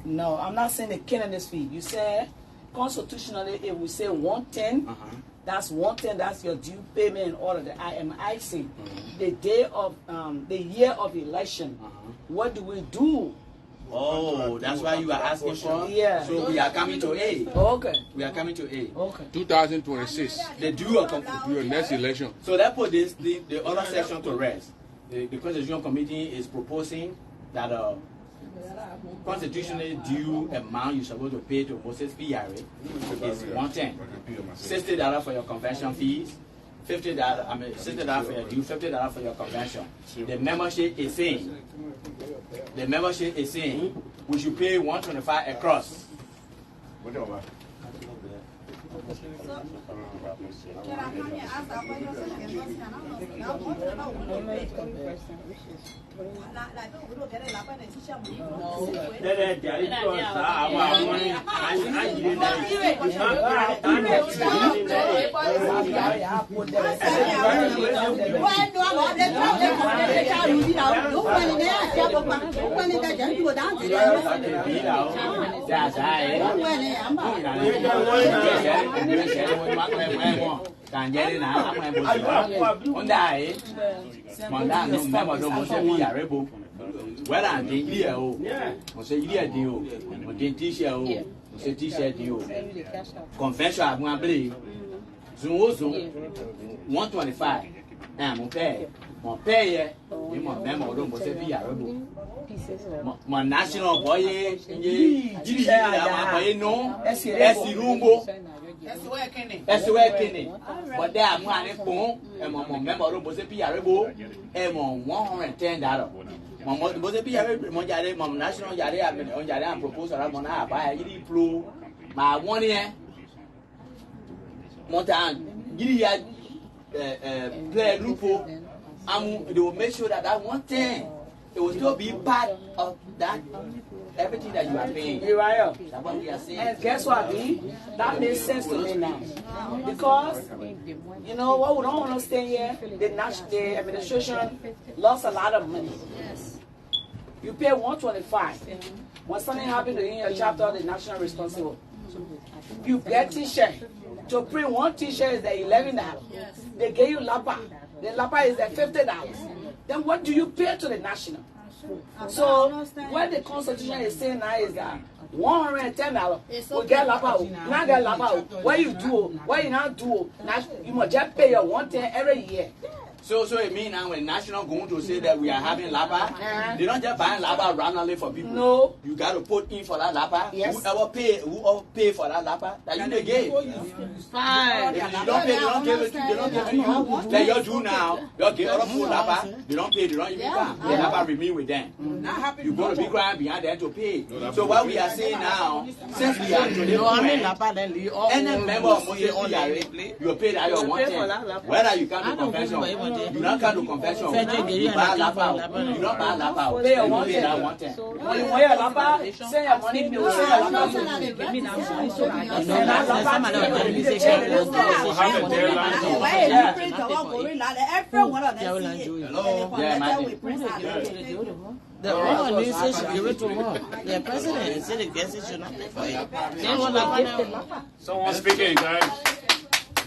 No, I'm not saying the candidate fee. You said constitutionally, if we say 110, that's 110. That's your due payment in order. That I am asking the day of the year of election. What do we do? Oh, that's why you are asking for? Yeah. So we are coming to A. Okay. We are coming to A. Okay. 2026. The due of your next election. So that put the other section to rest. The Constitutional Committee is proposing that constitutionally due amount you're supposed to pay to Moses PRA is $110. $60 for your convention fees, $60 for your due, $50 for your convention. The membership is saying we should pay $125 across. Can get it now. I'm going to well, I'm the year, was a year deal, or the t-shirt, was a t-shirt deal. Confession, I'm going to believe. Zoom 125. I'm pay. Mon pay, you want memo, don't was a PRA. My national boy, no, as the rumbo. That's the way Kenny. But there are money phone, and my member was a PRA, and $110. Was a PRA, my national Yare, proposal I'm on a buy a blue, my 1 year. Montan, Gilead play Lupo, they will make sure that 110 it will still be part of that. Everything that you are paying. Urias. That's what we are saying. And guess what, B? That makes sense to me now. Because, you know, what we don't understand here, the administration lost a lot of money. You pay 125. When something happens to you in your chapter, the national responsible. You get t-shirt. To print one t-shirt is the $11. They gave you lapa. The lapa is the $50. Then what do you pay to the national? So what the Constitution is saying now is that $110 will get lapa. Not get lapa. What you do? What you not do? You must just pay your 110 every year. So it means now when national going to say that we are having lapa, they don't just buy lapa randomly for people. No. You got to put in for that lapa. Yes. Who pay for that lapa that you they gave. Fine. If you don't pay, they don't give it to you. Like you do now, you get other food lapa, they don't pay, they don't even come. The lapa remain with them. You're going to be crying behind them to pay. So what we are saying now, since we are to the point, any member of Moses PRA, you pay that your 110. Whether you come to convention, you don't come to confession. You buy lapa. You don't buy lapa. Pay your You 110. pay that 110. When you wear a lapa, say your money, you say your lapa. The organization give it to her. The president said the guest should not pay for it. They want lapa. Someone speaking, guys.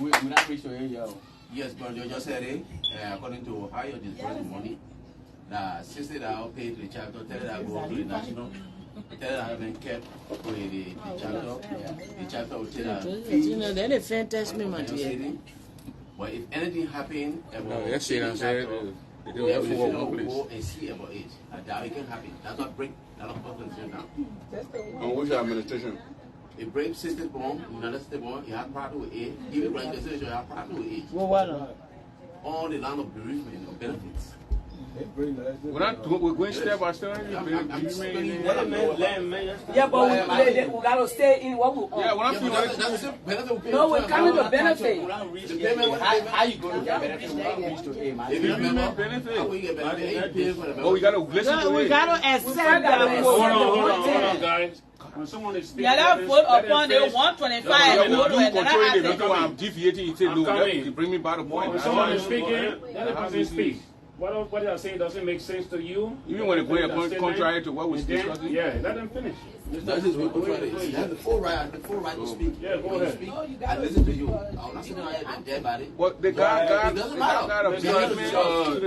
We not reach to here. Yes, but you just said it. According to how you disperse money, that $60 paid to the chapter, $30 go to the national, $30 been kept with the chapter. The chapter will tell us. You know, they're the fantastic man. But if anything happen, that's it. I'm saying. we go and see about it. That it can happen. That's what break a lot of constitution down. On which administration? It breaks system bomb, another system bomb, you have problem with it. Even when the you have problem with it. Well, what? On the line of bereavement of benefits. We're going step by step. Yeah, but we got to stay in what we Yeah, when I feel No, we're coming to benefit. How you going to get benefit? We don't reach to aim. If you remember, how we get benefit? Oh, we got to listen to it. We got to accept that. Hold on, guys. When someone is speaking, Yeah, that vote upon the 125. I'm deviating. He said, no, bring me back the point. when someone is speaking, let the person speak. What they are saying doesn't make sense to you. Even when they go contrary to what we're discussing. Yeah, let them finish. This is what we're trying to You have the full right to speak. Yeah, go ahead. I listen to you. I'm not sitting here and dead about it. What the guy got a judgment.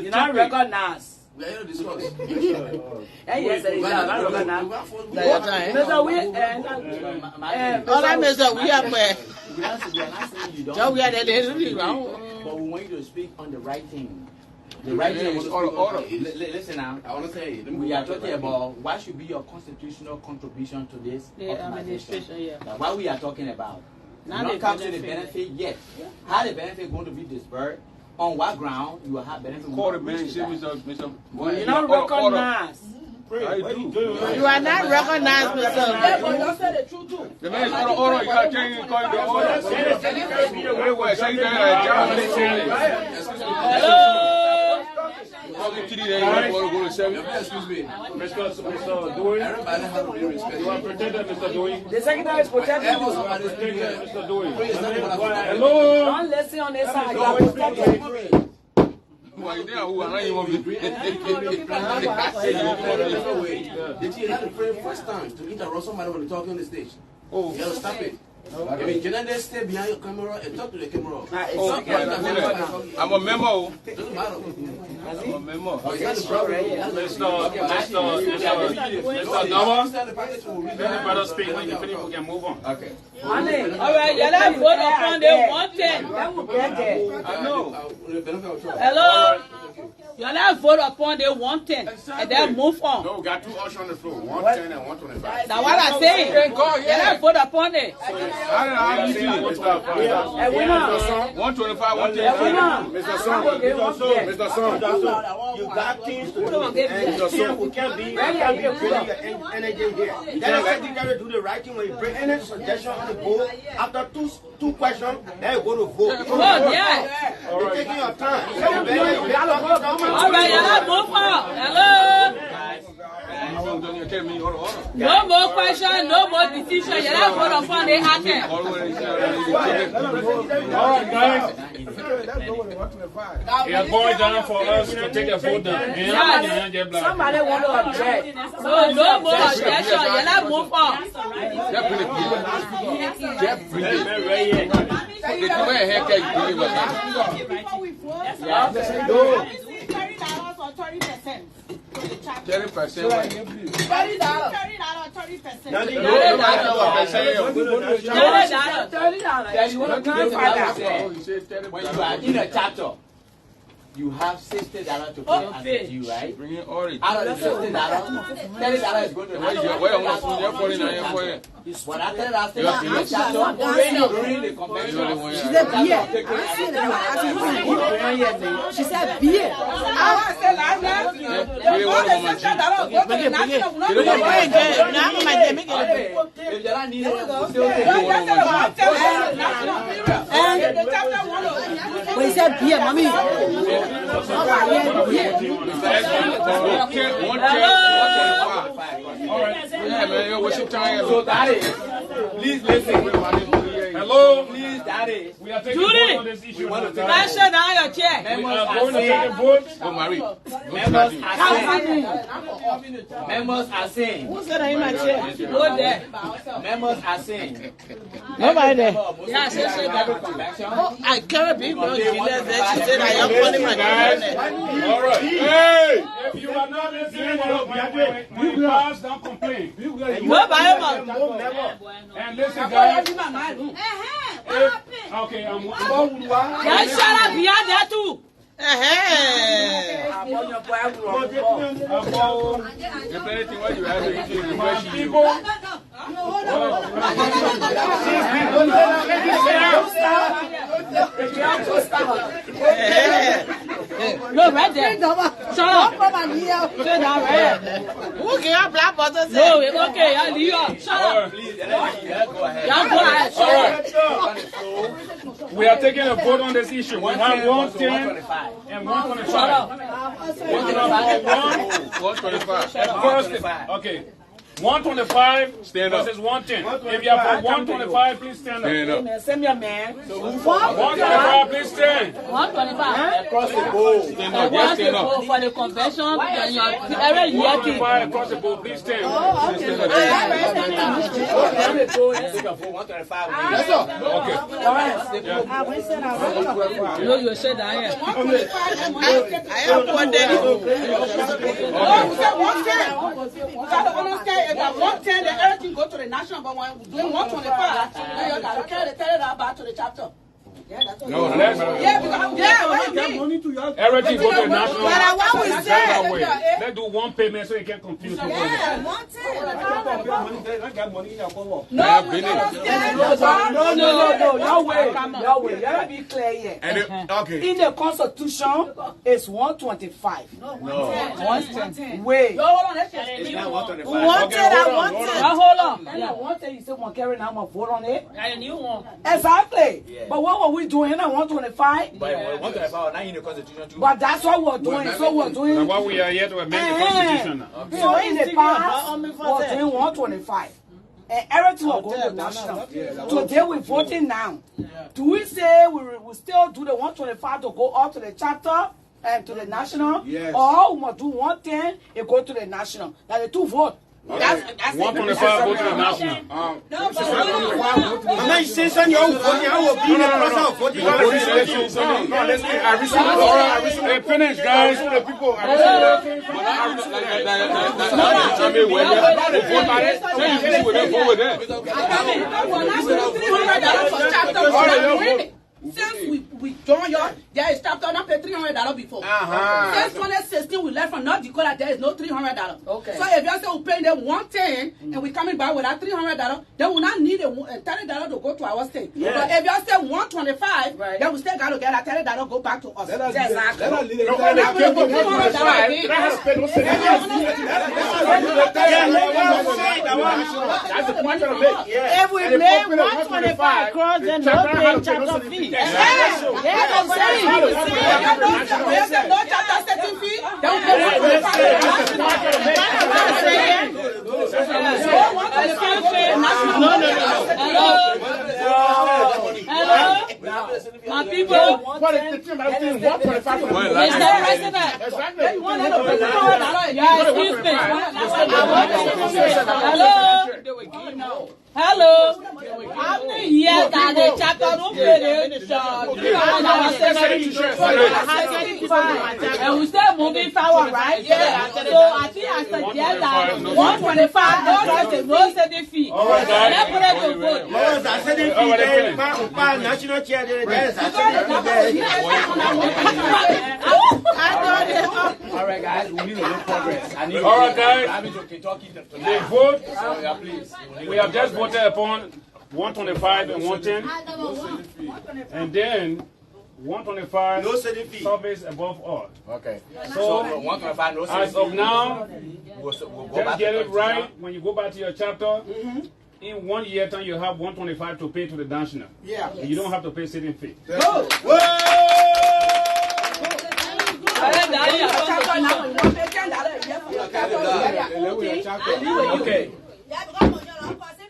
You're not recognized. We are here to discuss. Yes, it's not recognized. Mr. We are where. But we want you to speak on the right thing. The right thing It's order. Listen now. I want to say we are talking about what should be your constitutional contribution to this organization. That's what we are talking about. Not come to the benefit yet. How the benefit going to be dispersed? On what ground you will have benefit? Call the man, say, Mr. You're not recognized. You are not recognized, Mr. The man is order. You got to change and call it the order. Hello. Excuse me. Mr. Dewey. Everybody has to be respected. You are protected, Mr. Dewey. The secretary is protecting you. Mr. Dewey. Hello. Don't listen on this side. You are protected. Who are you there? Who are you? The team had to pray first time to interrupt somebody when they talk on the stage. Oh, you gotta stop it. I mean, can I just stay behind your camera and talk to the camera? I'm a memo. Doesn't matter. I'm a memo. Oh, that's the problem. Mr. Nova. Better speak when you finish. We can move on. Okay. All right, you're not vote upon the 110. I know. Hello. You're not vote upon the 110 and then move on. No, we got two options on the floor, 110 and 125. That's what I'm saying. You're not vote upon it. How do you 125, 110. Mr. Sohn. You got things to do. And we can't be putting your energy here. Then I said you gotta do the right thing when you bring any suggestion on the board. After two questions, then you go to vote. Vote, yeah. You're taking your time. All right, you're not move on. Hello. No more question, no more decision. You're not vote upon the action. All right, guys. It's going down for us to take a vote down. Somebody want to object. No more objection. You're not move on. $30 or 30%. $30 $30. When you are in a chapter, you have $60 to pay as you, right? Out of the $60, $30 is going to What I tell us, during the convention, she said beer. She said beer. I said last night, when he said beer, mommy. So that is, please listen. Hello, please, that is. We are taking a vote on this issue. Down your chair. We are going to take a vote. Members are saying. Who said I'm in my chair? Go there. Members are saying. Nobody there. Yeah, she said that. Oh, I can't be no dealer there. She said I am calling my chair. All right. Hey! If you are not listening, we pass, don't complain. Nobody. And listen, guys. Okay, I'm Yeah, shut up behind that too. You're right there. Shut up. Sit down right. Who can black bottle? No, okay, I'll leave you. Shut up. Please, go ahead. Go ahead. All right. We are taking a vote on this issue. We have 110 and 125. 125. Okay. 125 stand up. versus 110. If you are for 125, please stand up. Stand up. Send me a man. 125, please stand. 125 across the board. Stand up. Yes, stand up. for the convention. And your 125 across the board, please stand. Okay. No, you said that. If I 110, then everything go to the national, but when we do 125, then you got to carry that back to the chapter. No, that's everything go to the national. But what we say? That way. Let's do one payment so you can't confuse people. Yeah, one No way. Let me be clear here. Okay. In the Constitution, it's 125. No. 110. Wait. It's not 125. Hold on. And I wanted you say one carry now, I'm going to vote on it. And you want. Exactly. Yeah. But what were we doing at 125? But 125 not in the Constitution too. But that's what we're doing. So we're doing. Now what we are here to amend the Constitution now. Okay. So in the past, we're doing 125. And everything will go to national. Today we're voting now. Do we say we still do the 125 to go up to the chapter and to the national? Yes. Or we must do 110 and go to the national? Now the two vote. That's 125 go to the national. I'm not saying you're voting. I will be in the process of voting. Hey, finish, guys. The people. Since we joined y'all, there is chapter not pay $300 before. Since 2016, we left from North Dakota, there is no $300. Okay. So if you say we paying them 110 and we coming back with that $300, then we not need a $30 to go to our state. Yeah. But if you say 125, then we still got to get that $30 go back to us. Exactly. That's the point of it. If we made 125 across, then no pay chapter fee. No chapter setting fee. My people. Mr. President. Hello. How many years that the chapter don't pay and we still moving forward, right? Yeah. So I think I suggest that 125 no setting fee. Let's put it to vote. National chair. All right, guys, we need to make progress. All right, guys. Kentucky the vote. Please. We have just voted upon 125 and 110. And then 125 no service above all. Okay. So 125 no as of now, we'll go just back get to it right. When you go back to your chapter, in 1 year time you have 125 to pay to the national. Yeah. And you don't have to pay sitting fee. Okay.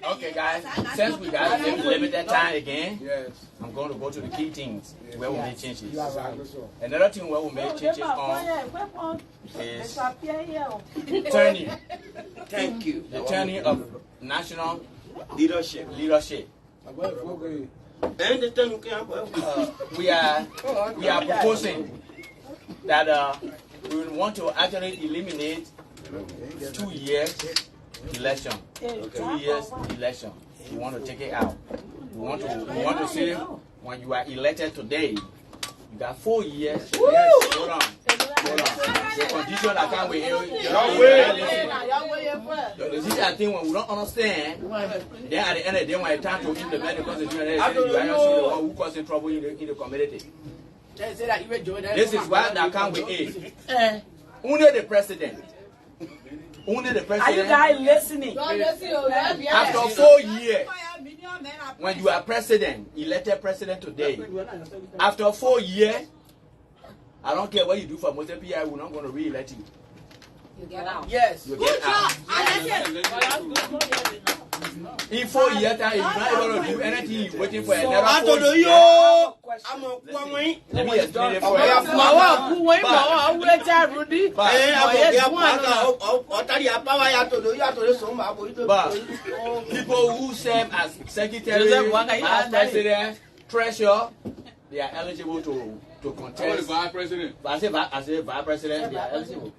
Okay, guys. Since we got limited time again, I'm going to go to the key things where we make changes. Another thing where we make changes on is turning. Thank you. The turning of national leadership. We are proposing that we want to actually eliminate 2 years election. 2 years election. We want to take it out. We want to say when you are elected today, you got 4 years. Hold on. The condition I can't wait. This is a thing when we don't understand. Then at the end of the day, when it's time to implement the constitution, you are the one who causes trouble in the community. This is why that can't wait. Only the president. Only the president. Are you guys listening? After 4 years, when you are president, elected president today, after 4 years, I don't care what you do for most of the PI, we're not going to re-elect you. You get out. Yes. You get out. In 4 years time, you're not able to do anything, you're waiting for another 4 years. Let me explain it for you. But people who serve as secretary, as president, treasurer, they are eligible to contest. Vice president. I say vice president, they are eligible.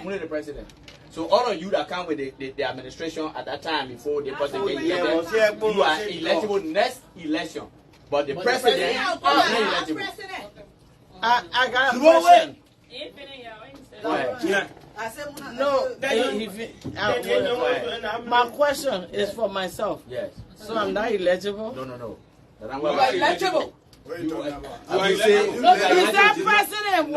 Only the president. So So all of you that come with the administration at that time before the person get elected, you are eligible next election. But the president is not eligible. I got a question. No, my question is for myself. Yes. So I'm not eligible? No. You are eligible. Is that president?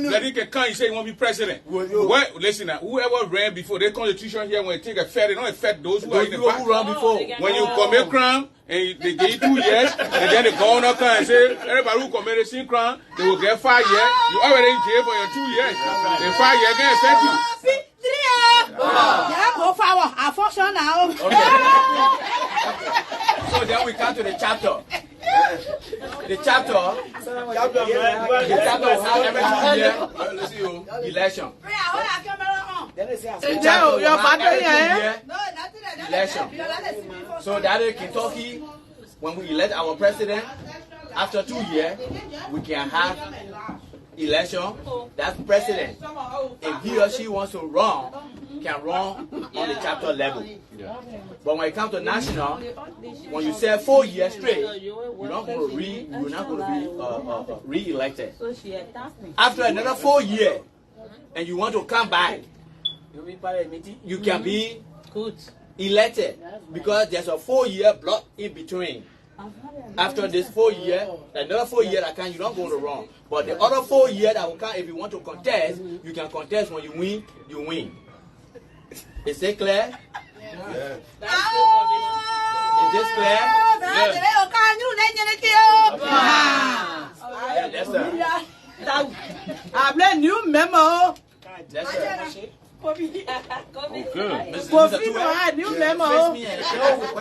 Then he can come and say he won't be president. Well, listen now, whoever ran before, the constitution here, when they take effect, they don't affect those who are in the back. Who ran before. When you commit crime, and they give you 2 years, and then the governor come and say, everybody who committed sin crime, they will get 5 years. You already in jail for your 2 years. The 5 years can affect you. So then we come to the chapter. The chapter will have every 2 year election. Election. So that in Kentucky, when we elect our president, after 2 years, we can have election. That's president. If he or she wants to run, can run on the chapter level. But when it comes to national, when you serve 4 years straight, you're not going to be re-elected. After another 4 years, and you want to come back, you can be elected because there's a 4 year block in between. After this 4 year, another 4 year that can, you don't go to run. But the other 4 years that will come, if you want to contest, you can contest. When you win, you win. Is it clear? Yeah. Is this clear? Yes, sir. I blame new memo. Yes, sir. Okay. New memo. I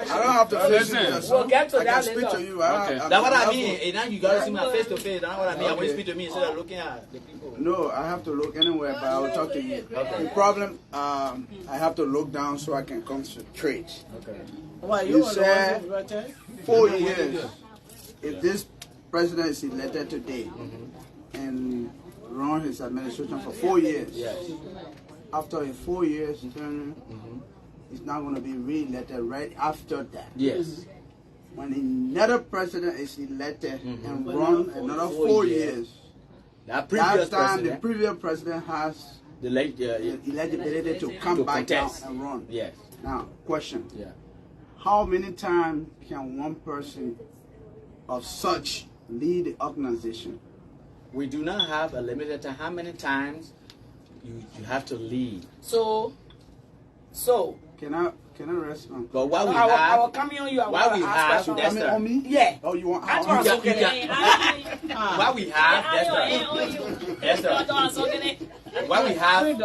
don't have to face you. We'll get to I that can later. speak to you. That's what I mean. And now you gotta see my face to face. That's what I mean. I want you to speak to me instead of looking at the people. No, I have to look anywhere, but I will talk to you. Okay. The problem, I have to look down so I can concentrate. Okay. Well, You said 4 years. If this president is elected today and run his administration for 4 years, yes. After a 4 years term, he's not going to be re-elected right after that. Yes. When another president is elected and run another 4 years, that time the previous president has the eligibility to come back down and run. Yes. Now, question. Yeah. How many times can one person of such lead the organization? We do not have a limited time. How many times you have to lead? So can I respond? But what we I have, will come on you. what we have, that's Coming on me? Yeah. Oh, you want? That's what what what we have, that's what we have is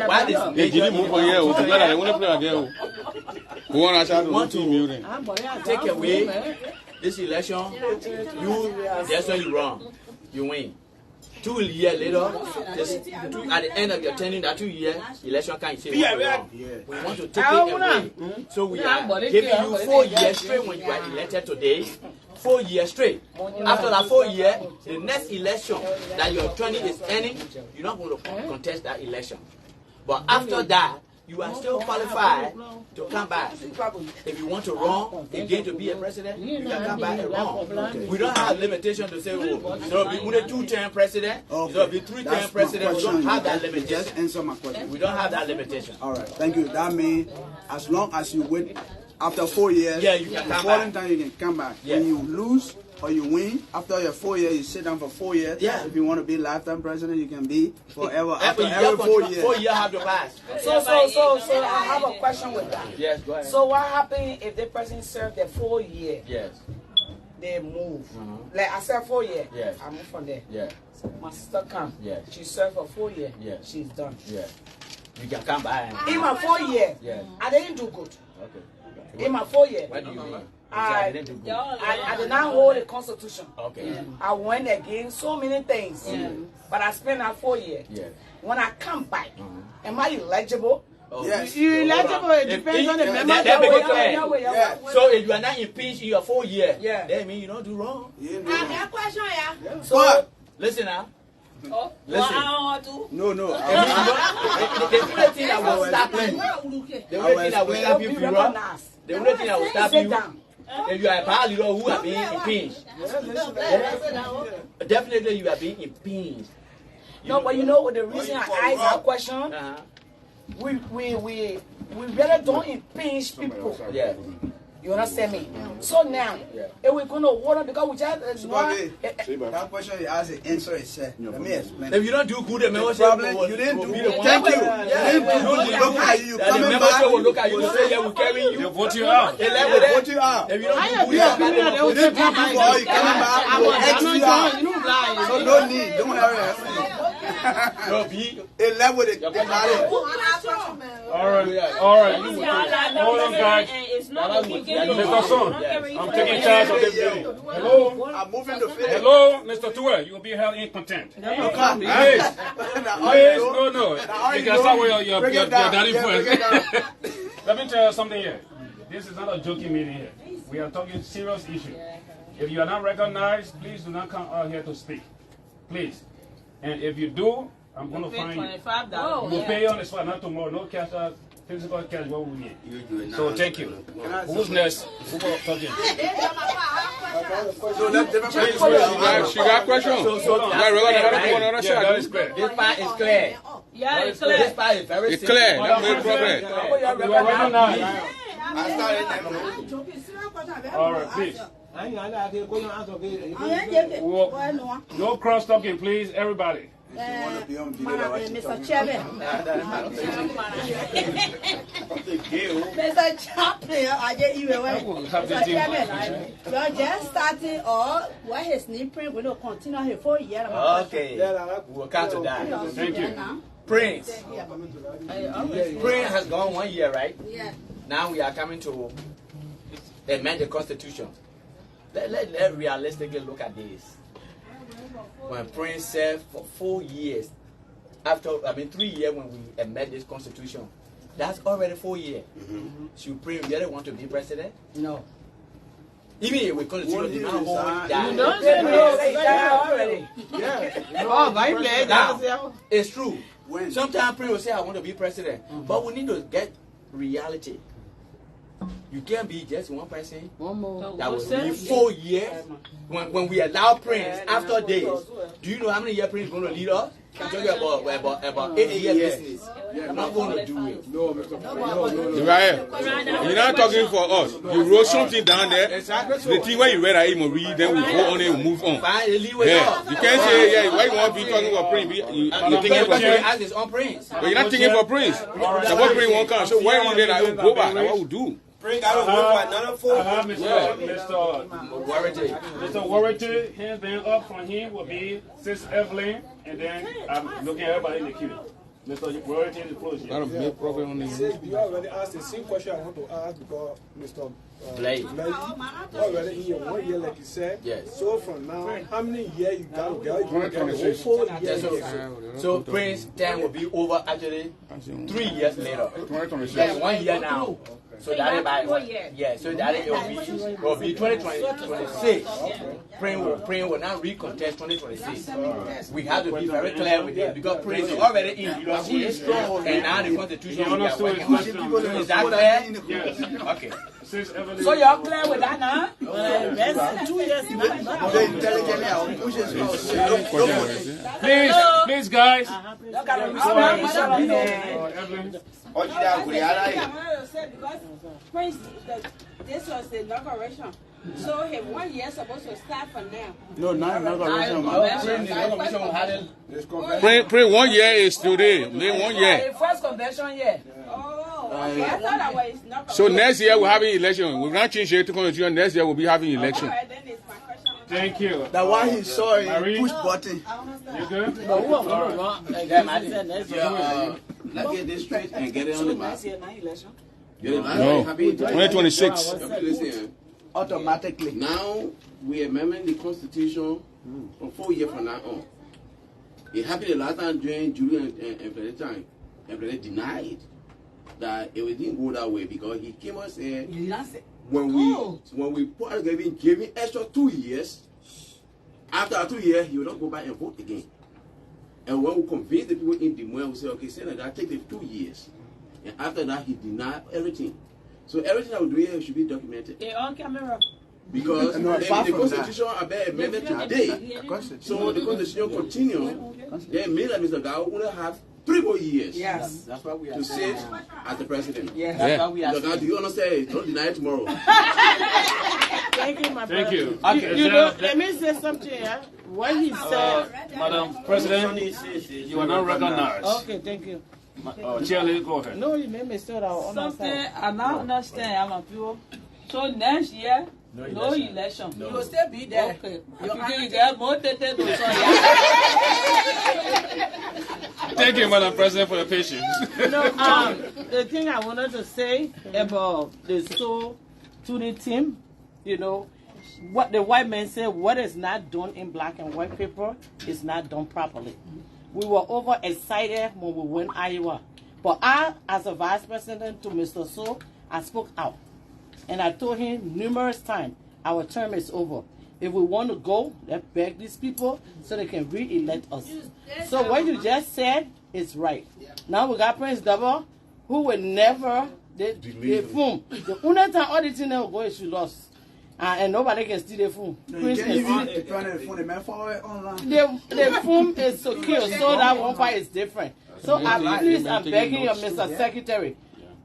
what is major take away this election, that's when you run, you win. 2 years later, at the end of your tenure, that 2 year election can't say we want to take it away. So we are giving you 4 years straight when you are elected today. 4 years straight. After that 4 years, the next election that your attorney is earning, you're not going to contest that election. But after that, you are still qualified to come back. If you want to run again to be a president, you can come back and run. We don't have limitation to say, oh, it's going to be only 2-term president, it's going to be 3-term president. We don't have that limitation. Just answer my question. We don't have that limitation. All right, thank you. That means as long as you wait after 4 years, yeah, you can come back. Time you can come back. Yeah. When you lose or you win, after your 4 years, you sit down for 4 years. Yeah. If you want to be lifetime president, you can be forever. After every every 4 years. 4 years have to pass. So I have a question with that. Yes, go ahead. So what happens if the person served the 4 years? Yes. They move. Like I said 4 years. Yes. I move from there. Yeah. My sister come. Yes. She served for 4 years. Yes. She's done. Yeah. You can come back. In my 4 years, Yes. I didn't do good. Okay. In my 4 years. What do you mean? I didn't do good. I did not hold the constitution. Okay. I went against so many things. But I spent that 4 years. Yeah. When I come back, am I eligible? Oh. Yes. You eligible, it depends on the member. Yeah. So if you are not impeached in your 4 years, yeah, that means you don't do wrong. Yeah, question, yeah. So listen now. Listen. No. The only thing that will stop you, the only thing that will stop you, the only thing that will stop you, if you are a power leader who are being impinged, definitely you are being impinged. No, but you know the reason I asked that question, we really don't impinge people. Yeah. You understand me? So now, if we're going to water, because we just that question you asked, the answer is set. Let me explain. If you don't do good, the member problem, you didn't do it. Thank you. Look at you. Coming back. will look at you and say, yeah, we're carrying you. They'll vote you out. They will vote you out. If you don't do good, you didn't do before, you coming back, we'll X you out. So no need. Don't worry. No, be a level with the All right. Hold on, guys. Mr. Sohn, I'm taking charge of this building. Hello? I'm moving the field. Hello, Mr. Tuer, you will be held in contempt. Please, no. You can start with your daddy first. Let me tell you something here. This is not a joking meeting here. We are talking serious issue. If you are not recognized, please do not come out here to speak. Please. And if you do, I'm going to fine you. We'll pay you on the spot, not tomorrow. No cash, physical cash, what we need. So thank you. Who's next? Who's talking? She got questions. That is clear. This part is clear. Yeah, it's clear. This part is very simple. It's clear. That's no problem. All right, please. No cross talking, please, everybody. Mr. Chairman. Mr. Chaplain, Mr. Chairman, you're just starting or what his name print will continue here for a year. Okay, we'll come to that. Thank you. Prince. Prince has gone 1 year, right? Yeah. Now we are coming to amend the Constitution. Let's realistically look at this. When Prince served for 4 years, 3 years when we amend this Constitution, that's already 4 years. Should Prince really want to be president? No. Even if we Constitution did not hold that. You don't say no, they already. Now, it's true. Sometimes Prince will say, I want to be president. But we need to get reality. You can't be just one person. That will be 4 years. When we allow Prince after days, do you know how many years Prince is going to lead us? I'm talking about 8 years business. I'm not going to do it. No. You're not talking for us. You wrote something down there. The thing where you read, I even read, then we go on and move on. Yeah. You can't say, why you want to be talking about Prince? You're thinking for Prince. But you're not thinking for Prince. So what Prince won't come? So why you let I go back? What we do? Mr. Warrington, hands down up from him will be Sis Evelyn, and then I'm looking at everybody in the queue. Mr. Warrington is close. Not a big problem on this. You already asked the same question I want to ask because Mr. Blake already in your 1 year, like you said. Yes. So from now, how many years you got to get? 2026. 4 years. So Prince's term will be over actually 3 years later. 2026. That's 1 year now. So that is by so that it will be 2026. Prince will not recontest 2026. We have to be very clear with this because Prince is already in leadership and now the Constitution we are working on. Is that clear? Yes. Okay. So you're clear with that now? That's 2 years. Please, guys. Prince, this was the inauguration. So his 1 year supposed to start from now. No, not inauguration. Prince 1 year is today. May 1 year. The first convention year. Okay. I thought that was not. So next year we're having election. We've not changed it to Constitution. Next year we'll be having election. All right, then it's my question. Thank you. That one he saw him push button. You good? Let's get this straight and get it on the map. No, 2026. Listen, Automatically. now we amending the Constitution from 4 years from now on. It happened the last time during Julian and President time. And President denied that it didn't go that way because he came and said when we put giving extra 2 years, after 2 years he will not go back and vote again. And when we convince the people in Des Moines, we say, okay, Senator, take the 2 years. And after that, he denied everything. So everything that we do here should be documented. On camera. Because the Constitution are being amended today. So the Constitution continue. Then me and Mr. Gao will have 3 more years. Yes. That's what we are to saying sit as the president. Yes. That's what we are Mr. Gao, do you understand? Don't deny it tomorrow. Thank you, my brother. Thank you. You know, let me say something here. What he said. Madam President, you are not recognized. Okay, thank you. Chair, go ahead. No, you made me say that. Something I not understand, I'm a people. So next year, no election. You will still be there. Okay. You get more than Thank you, Madam President, for your patience. No, the thing I wanted to say about the Sohn tuning team, you know, what the white man said, what is not done in black and white paper is not done properly. We were overexcited when we went Iowa. But I, as a vice president to Mr. Sohn, I spoke out. And I told him numerous times, our term is over. If we want to go, let's beg these people so they can re-elect us. So what you just said is right. Now we got Prince Double, who will never, they phone. The only time all the things will go is she lost. And nobody can steal the phone. The phone is secure, so that one part is different. So I'm begging you, Mr. Secretary,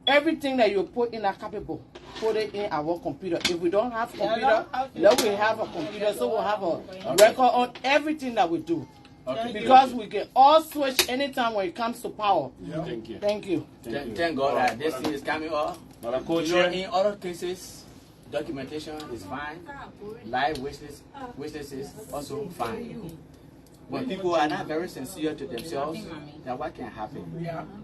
everything that you put in a copy book, put it in our computer. If we don't have computer, then we have a computer, so we'll have a record on everything that we do. Because we can all switch anytime when it comes to power. Thank you. Thank you. Thank God that this thing is coming up. You know, in other cases, documentation is fine. Live witnesses also fine. When people are not very sincere to themselves, then what can happen?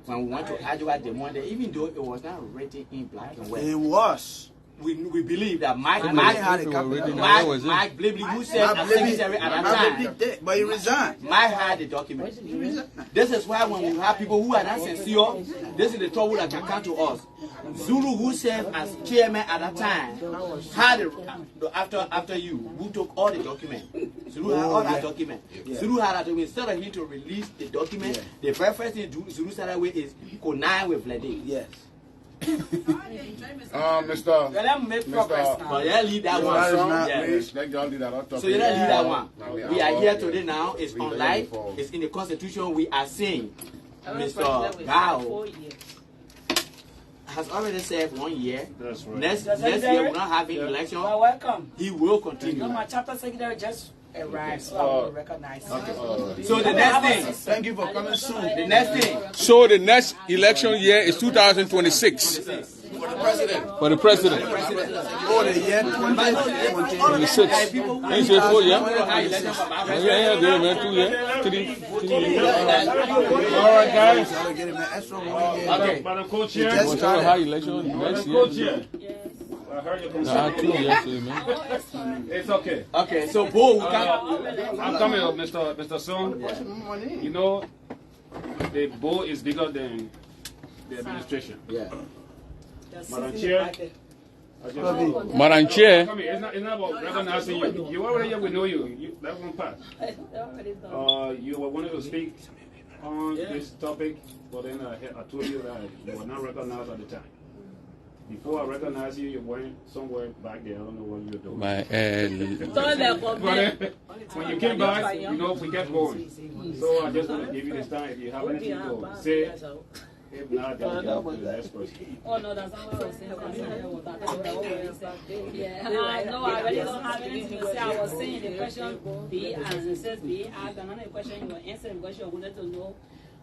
When we went to Iowa the Monday, even though it was not written in black and white, it was. We believe that Mike Blibly, who served as secretary at that time, but he resigned. Mike had the document. This is why when we have people who are not sincere, this is the trouble that can come to us. Zulu, who served as chairman at that time, had after you, who took all the documents. Zulu had all that document. Zulu had that document. Instead of him to release the document, the very first thing Zulu started with is connive with Vladimir. Yes. Mr. Let me make progress now. But yeah, leave that one. Please, let y'all leave that on top. So you don't leave that one. We are here today now. It's on live. It's in the Constitution. We are saying Mr. Gao has already served 1 year. That's right. Next year we're not having election. Well, welcome. He will continue. No, my chapter secretary just arrived, so I want to recognize him. So the next thing. Thank you for coming soon. The next thing. So the next election year is 2026. For the president. For the president. Oh, the year 2026. 26. Ain't say 4 years? Yeah, good, man. 2 years. 3 years. All right, guys. Madam Co-Chair. Just started. High election next year. I heard your 2 concern. years, man. It's okay. Okay, so Bo, I'm coming up, Mr. Sohn. You know, the Bo is bigger than the administration. Yeah. Madam Chair. Madam Chair. Come here. It's not about recognizing you. You already here, we know you. That won't pass. You were wanting to speak on this topic, but then I told you that you were not recognized at the time. Before I recognize you, you went somewhere back there. I don't know what you're doing. When you came back, you know, we kept going. So I just want to give you this time. If you have anything to say, if not, then we'll go to the next person. Oh, no, that's not what I was saying. Yeah, no, I really don't have anything to say. I was saying the question be asked. It says be asked. Another question you were answering because you wanted to know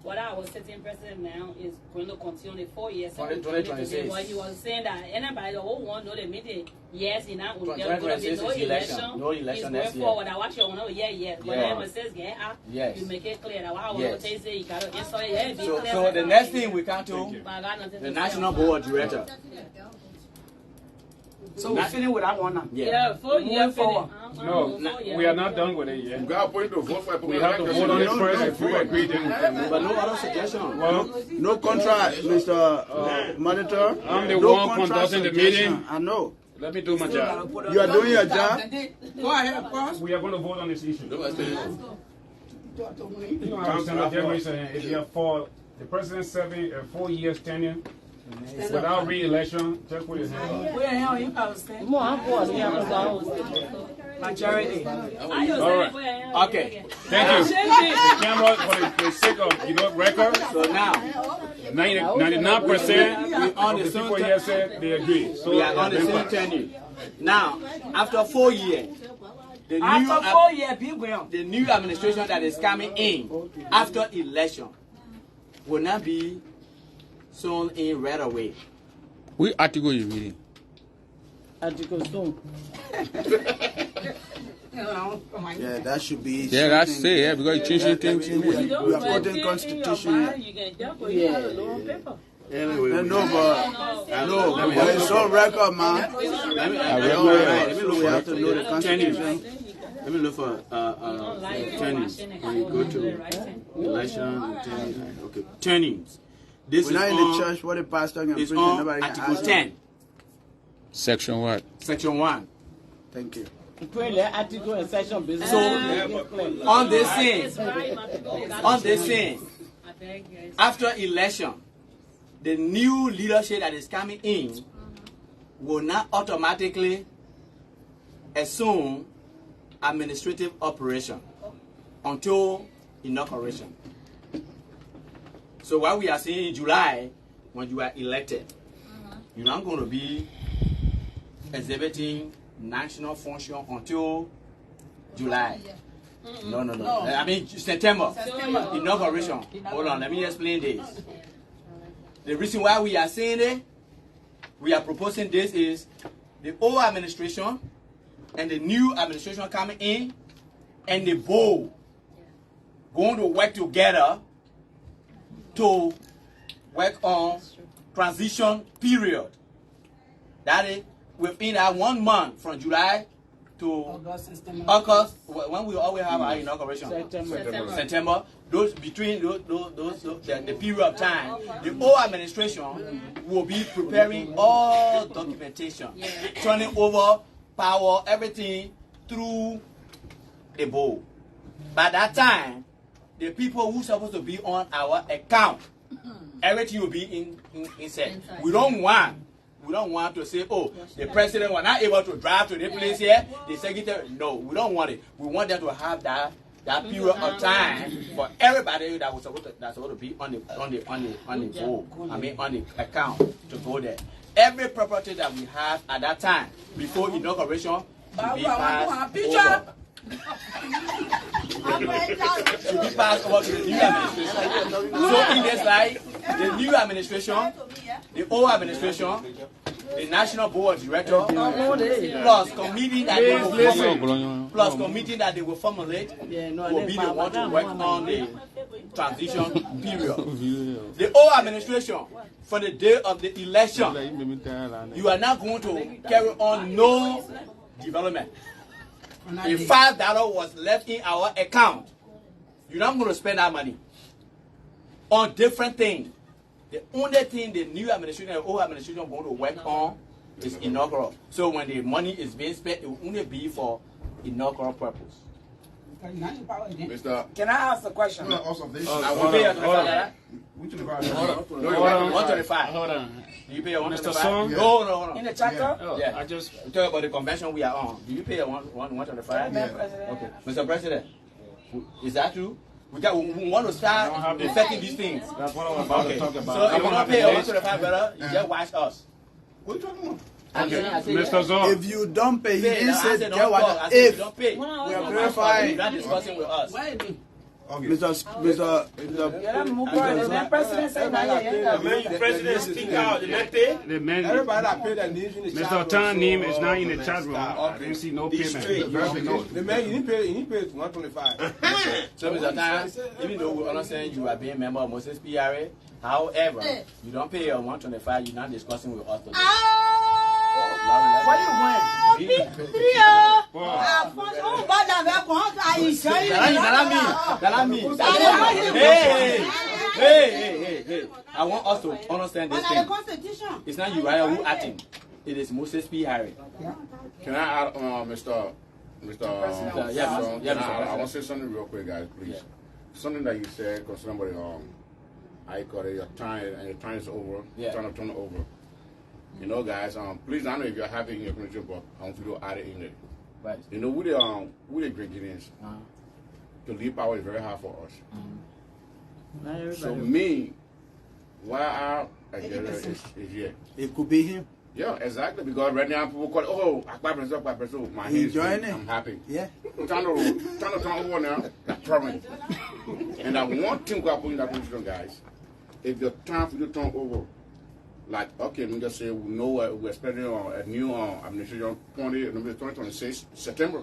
what our sitting president now is going to continue the 4 years. 2026. But he was saying that anybody the whole one know the meeting, yes, in that there will be 2026 no is election. No election next year. Forward. I watch you know, yeah. But then it says get out, you make it clear that what I want to say, you got to answer it. So the next thing we come to the National Board Director. So we finish with that one now. Yeah, 4 years forward. No, we are not done with it yet. We have to vote for it. We have to vote on it first if we agree. But no other suggestion. Well, no contract, Mr. Monitor. I'm the no one conducting the meeting. I know. Let me do my job. You are doing your job. Go ahead, of course. We are going to vote on this issue. You know what I'm saying? Just recently, if you have the president serving a 4-year tenure without re-election, just put his hand up. Where the hell you probably stand? More important, Majority. All right. Okay. Thank you. The camera, for the sake of record. So now, 99% on of the the people here said they agree. So we are on the same tenure. Now, after 4 years, the new administration that is coming in after election will not be sown in right away. Which article you reading? Article Sohn. Yeah, that should be. Yeah, that's it. Yeah, because you changing things. We are quoting constitution. Anyway, but it's on record, man. Let me look. We have to know the constitution. Let me look for turnings. When you go to election, okay, turnings. This We're is not in on, the church. What the pastor can it's preach, on nobody can Article ask 10. Section what? Section 1. Thank you. Article and section business. So, on this scene, after election, the new leadership that is coming in will not automatically assume administrative operation until inauguration. So what we are seeing in July, when you are elected, you're not going to be exhibiting national function until July. No. I mean September. Inauguration. Hold on, let me explain this. The reason why we are saying it, we are proposing this is the old administration and the new administration coming in and the board going to work together to work on transition period. That is within that 1 month from July to August, when we always have our inauguration. September. Those between the period of time, the old administration will be preparing all documentation, turning over power, everything through the board. By that time, the people who are supposed to be on our account, everything will be inside. We don't want to say, oh, the president was not able to drive to the place here, the secretary. No, we don't want it. We want them to have that period of time for everybody that's supposed to be on the board. I mean on the account to go there. Every property that we have at that time before inauguration will be passed over. To be passed over to the new administration. So in this light, the new administration, the old administration, the National Board of Directors, plus committee that they will formulate, will be the one to work on the transition period. The old administration, for the day of the election, you are not going to carry on no development. If $5 was left in our account, you're not going to spend that money on different things. The only thing the new administration and old administration are going to work on is inaugural. So when the money is being spent, it will only be for inaugural purpose. Mr. Can I ask a question? I will pay $125. Hold on. Do you pay a $125? Mr. Sohn? No. In the chapter? Yeah. I just talk about the convention we are on. Do you pay a $125? Yeah. Okay. Mr. President, is that true? We want to start affecting these things. That's what I'm about to talk about. So if you don't pay a $125, brother, you just watch us. What are you talking about? Okay. Mr. Sohn. If you don't pay, he didn't say don't get what. talk. If you don't pay, we are verifying. you're not discussing with us. Mr. The president speak out, the next day. Everybody that paid their names in the chat. Mr. Tan's name is not in the chat room. I didn't see no payment. The man, you didn't pay $125. So, Mr. Tan, even though we understand you are being a member of Moses PRA, however, you don't pay your $125, you're not discussing with us today. Where you going? Hey. I want us to understand this thing. It's not Urias who acting. It is Moses P. Harry. Can I add, Mr. Yeah, I want to say something real quick, guys, please. something that you said concerning about I call it your time and your time is over. Yeah. Trying to turn it over. You know, guys. Please, I know if you're happy in your community, but I want you to add it in there. Right. You know, we the Great Guineans. To leave power is very hard for us. So me, why I is here. It could be him. Yeah, exactly. Because right now people call it, oh, my hands, I'm happy. Yeah. Turn over now. That's problem. And I want to go put in that position, guys. If the time for you to turn over, like, okay, let me just say, we know we're expecting a new administration 2026 September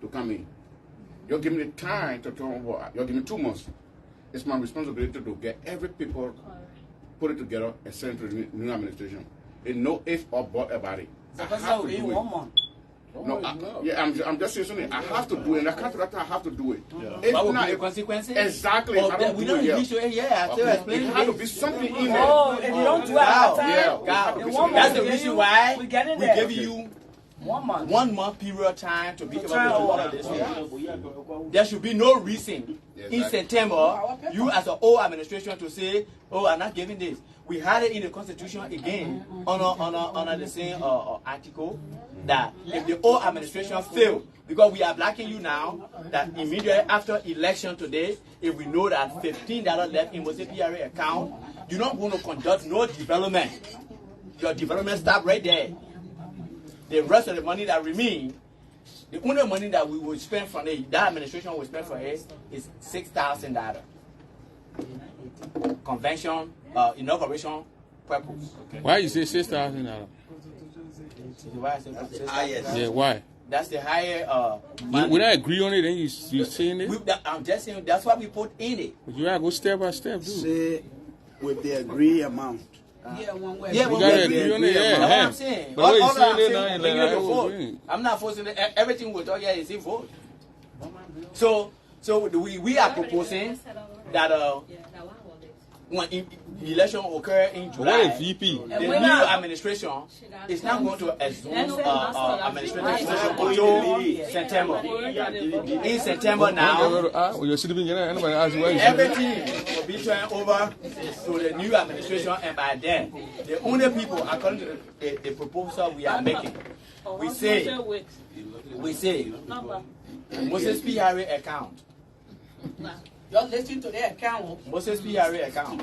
to come in. You're giving me time to turn over. You're giving me 2 months. It's my responsibility to get every people, put it together, and send it to the new administration. There's no if or but about it. I have to do it. 1 month. No, I'm just saying something. I have to do it. And I can't do that. I have to do it. Yeah. If What will not, be the consequences? Exactly. Oh, I don't we do don't it, release it. Yeah, I still explain it has to be something in there. Oh, if you don't do it at that time, Yeah. the 1 month That's the we reason give why we get in we there. give you 1 month. 1 month period time to be able to do turn all over. of this. There should be no reason in September, you as an old administration to say, oh, I'm not giving this. We had it in the Constitution again on the same article that if the old administration failed, because we are blocking you now, that immediately after election today, if we know that $15 left in Moses PRA account, you're not going to conduct no development. Your development stop right there. The rest of the money that remain, the only money that we will spend from it, that administration will spend for it, is $6,000. Convention, inauguration purpose. Okay. Why you say $6,000? Why I say $6,000? Yeah, why? That's the higher money. When I agree on it, then you saying it? I'm just saying that's what we put in it. But you gotta go step by step, dude. Say with the agreed amount. Yeah, one way. Yeah, we gotta agree on it. Yeah, that's what I'm saying. But what you I'm saying saying, now, bring it to vote. I'm not forcing it. Everything we talk here is in vote. So we are proposing that when election occur in July, what VP? The new administration is not going to assume administrative function until September. In September now, everything will be turned over to the new administration, and by then, the only people, according to the proposal we are making, we say Moses PRA account. Just listen to their account. Moses PRA account.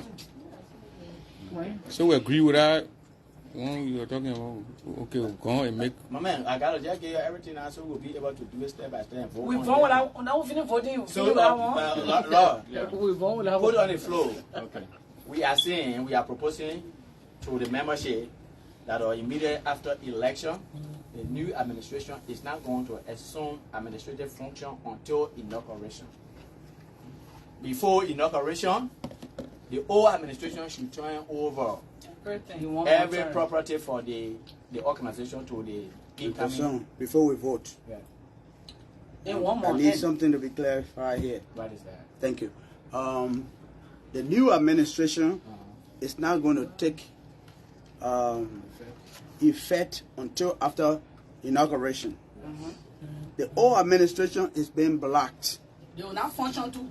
So we agree with that. You're talking about, okay, we'll go and make. My man, I gotta just give you everything now so we'll be able to do it step by step. We vote without, now we finish voting. So, Lord, we vote without. Put on the floor. Okay. We are proposing to the membership that immediately after election, the new administration is not going to assume administrative function until inauguration. Before inauguration, the old administration should turn over every property for the organization to the incoming. Before we vote, I need something to be clarified here. What is that? Thank you. The new administration is not going to take effect until after inauguration. The old administration is being blocked. They will not function too.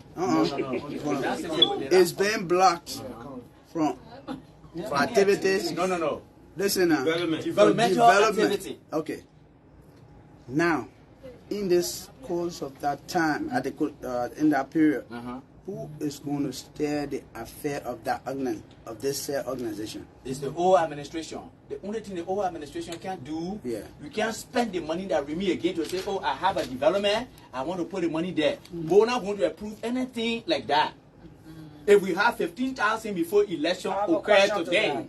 It's being blocked from activities. No. Listen now. Developmental activity. Okay. Now, in this course of that time, at the in that period, who is going to steer the affair of that this organization? It's the old administration. The only thing the old administration can do, you can't spend the money that remain again to say, oh, I have a development, I want to put the money there. But we're not going to approve anything like that. If we have 15,000 before election occurred today,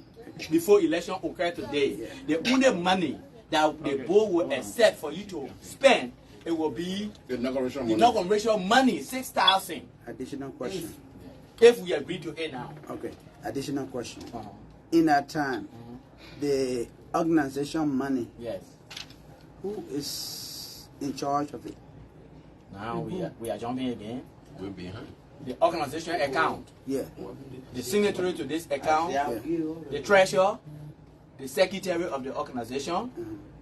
the only money that the board will accept for you to spend, it will be the inauguration money, 6,000. Additional question. If we agree to it now. Okay. Additional question. In that time, the organization money. Yes. Who is in charge of it? Now we are jumping again. We're behind. The organization account. Yeah. The signatory to this account. The treasurer. The secretary of the organization.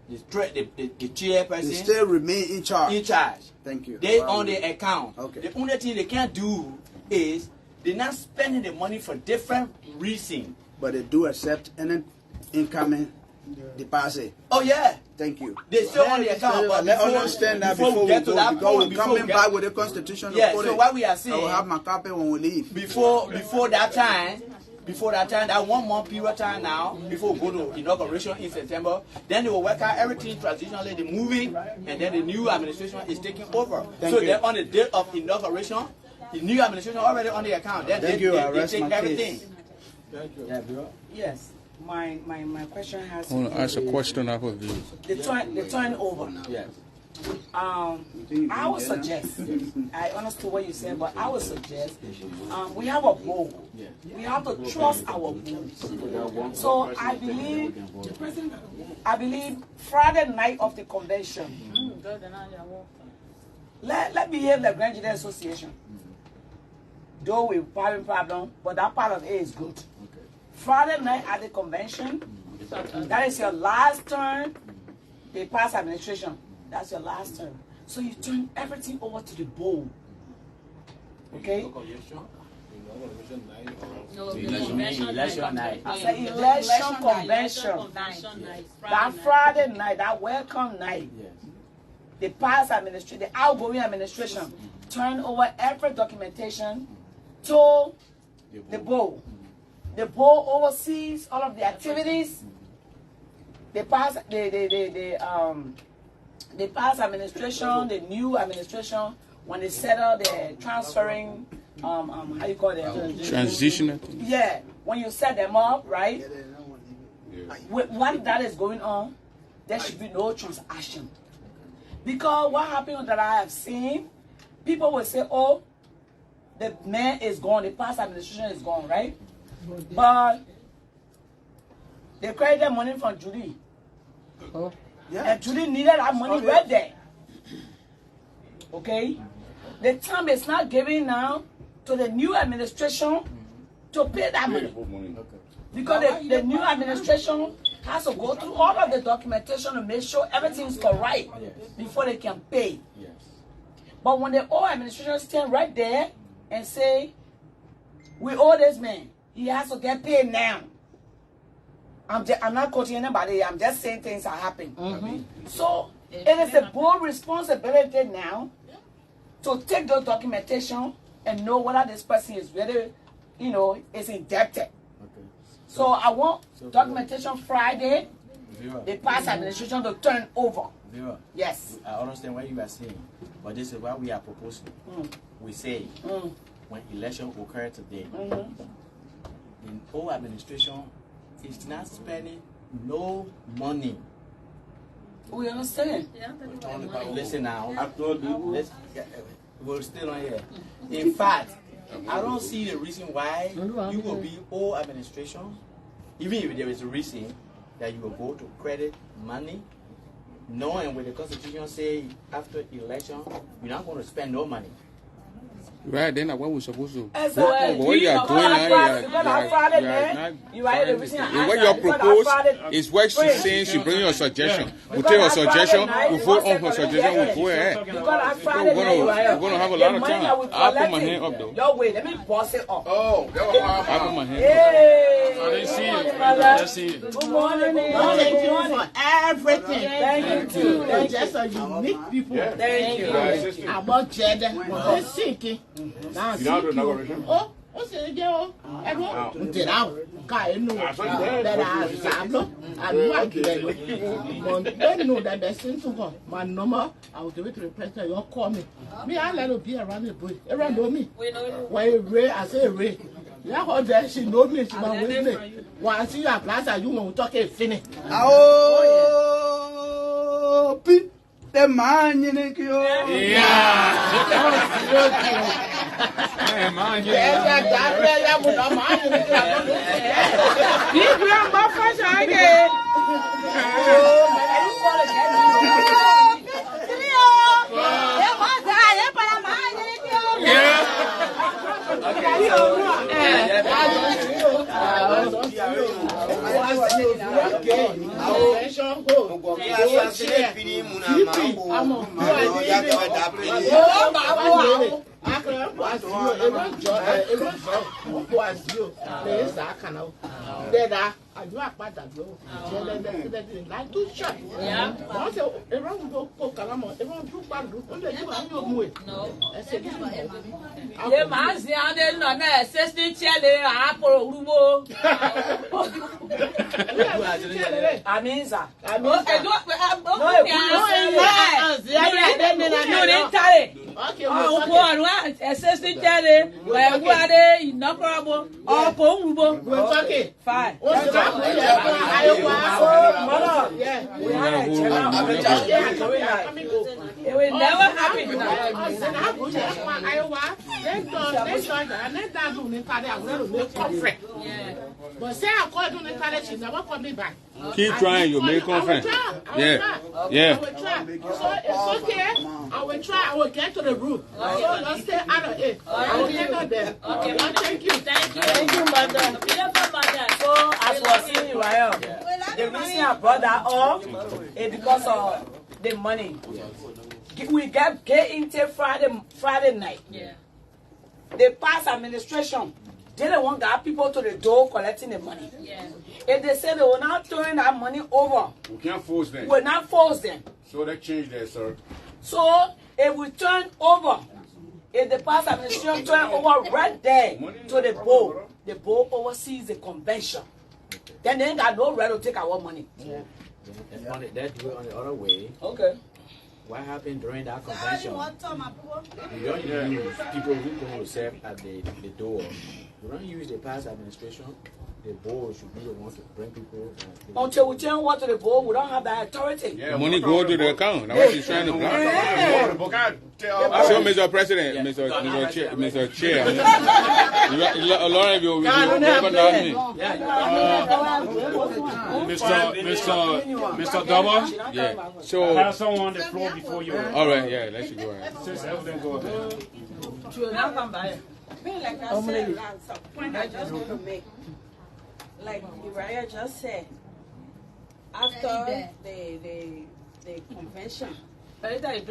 the chairperson. They still remain in charge. In charge. Thank you. They own the account. Okay. The only thing they can't do is they're not spending the money for different reasons. But they do accept any incoming deposit. Oh yeah. Thank you. They still own the account. But let us understand that before we get to go, that because point, we're coming back with the constitution. Yeah. So what we are saying, I will have my copy when we leave. Before that time, that 1 month period time now, before we go to inauguration in September, then they will work out everything transitionally, the movie, and then the new administration is taking over. So then on the date of inauguration, the new administration already on the account. Then they take everything. Thank you. Yeah, bro. Yes. My question has I want to ask a question off of you. the turnover. Yes. I would suggest, I understood what you said, but I would suggest we have a board. We have to trust our board. So I believe Friday night of the convention, let me have the Grand Jury Association. Though we're having problem, but that part of it is good. Friday night at the convention, that is your last turn. They pass administration. That's your last term. So you turn everything over to the board. Okay? Election night. I said election convention. That Friday night, that welcome night. The past administration, the outgoing administration, turn over every documentation to the board. The board oversees all of the activities. The past administration, the new administration, when they settle the transferring, how you call it? Transitional. Yeah, when you set them up, right? When that is going on, there should be no transaction. Because what happened that I have seen, people will say, oh, the man is gone, the past administration is gone, right? But they credited money from Judy. Oh. Yeah. And Judy needed that money right there. Okay? The time is not given now to the new administration to pay that money. Because the new administration has to go through all of the documentation to make sure everything's correct before they can pay. But when the old administration stand right there and say, we owe this man, he has to get paid now. I'm not quoting anybody, I'm just saying things are happening. So it is a bold responsibility now to take those documentation and know whether this person is really, is indebted. So I want documentation Friday, the past administration to turn over. Yes. I understand what you are saying, but this is what we are proposing. We say when election occurs today, the whole administration is not spending no money. We understand. Listen now. We're still on here. In fact, I don't see the reason why you will be all administration, even if there is a reason that you will go to credit money, knowing what the Constitution say after election, you're not going to spend no money. Right, then what we're supposed to. What you are doing now, what you propose is what she's saying. She bring your suggestion. We take her suggestion. We vote on her suggestion. We go ahead. We're going to have a lot of time. I'll put my hand up though. Yo, wait, let me boss it up. Oh, I'll put my hand up. Hey, I didn't see it. Let's see it. Good morning. Thank you for everything. Thank you too. You're just a unique people. Thank you. About Jeddah, we're sinking. Now, oh, what's it again? And did out. I know that I know. I know that they sent to her. My number, I will give it to the president. You'll call me. Me, I let her be around the bush. Around me. When Ray, I say Ray. Yeah, how there she know me. She was with me. When I see you at Plaza, you want to talk a finish. Oh, Pete. The man, you know. But say I called on the college, she never called me back. Keep trying, you make conference. Yeah. I will try. So it's okay. I will try. I will get to the root. So let's stay out of it. I will get out there. Okay. Thank you. Thank you, madam. So as was saying, Urias, the reason I brought that up is because of the money. We get into Friday night. Yeah. The past administration didn't want to have people to the door collecting the money. Yeah. If they say they will not turn that money over, we can't force them. We'll not force them. So they changed that, sir. So if we turn over, if the past administration turn over right there to the board oversees the convention. Then they ain't got no right to take our money. Yeah. That do it on the other way. Okay. What happened during that convention? You don't use people who come to serve at the door. You don't use the past administration. The board should be the one to bring people. Until we turn what to the board, we don't have that authority. Yeah, money go to the account. That's what she's trying to block. So, Mr. President, Mr. Chair, a lot of you recognize me. Mr. Double? Yeah. So, I have someone on the floor before you. All right, yeah, let's go ahead. Since everything go ahead. Like I said, that's a point I just want to make. Like Urias just said, after the convention, or they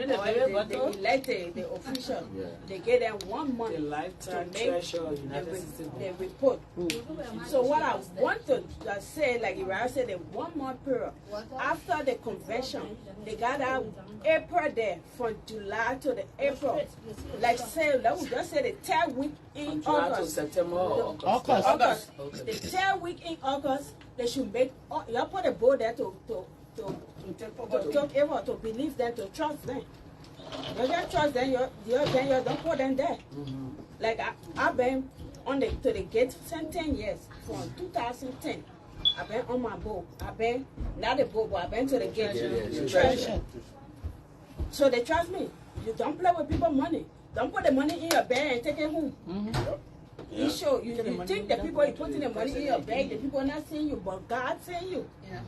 elected the official, they gave them 1 month to make the report. So what I want to just say, like Urias said, the 1 month period, after the convention, they got out April there, from July to the April. Like say, let me just say the 10th week in August. September, August. The 10th week in August, they should make, you put a board there to believe them, to trust them. You just trust them, you don't put them there. Like I've been to the gate since 10 years, from 2010. I've been on my boat. I've been, not the boat, but I've been to the gate. So they trust me. You don't play with people's money. Don't put the money in your bag and take it home. You show you think the people you putting the money in your bag, the people are not seeing you, but God seeing you. Yeah.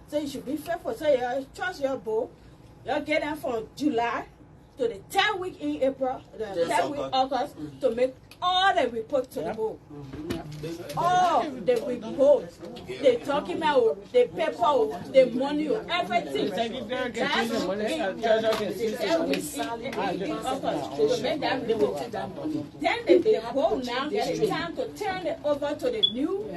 So you should be faithful. So you trust your boat. You get them from July to the 10th week in April, the 10th week August, to make all the reports to the board. All the reports, the document, the paper, the money, everything. That's to make that report. Then the board now get the time to turn it over to the new.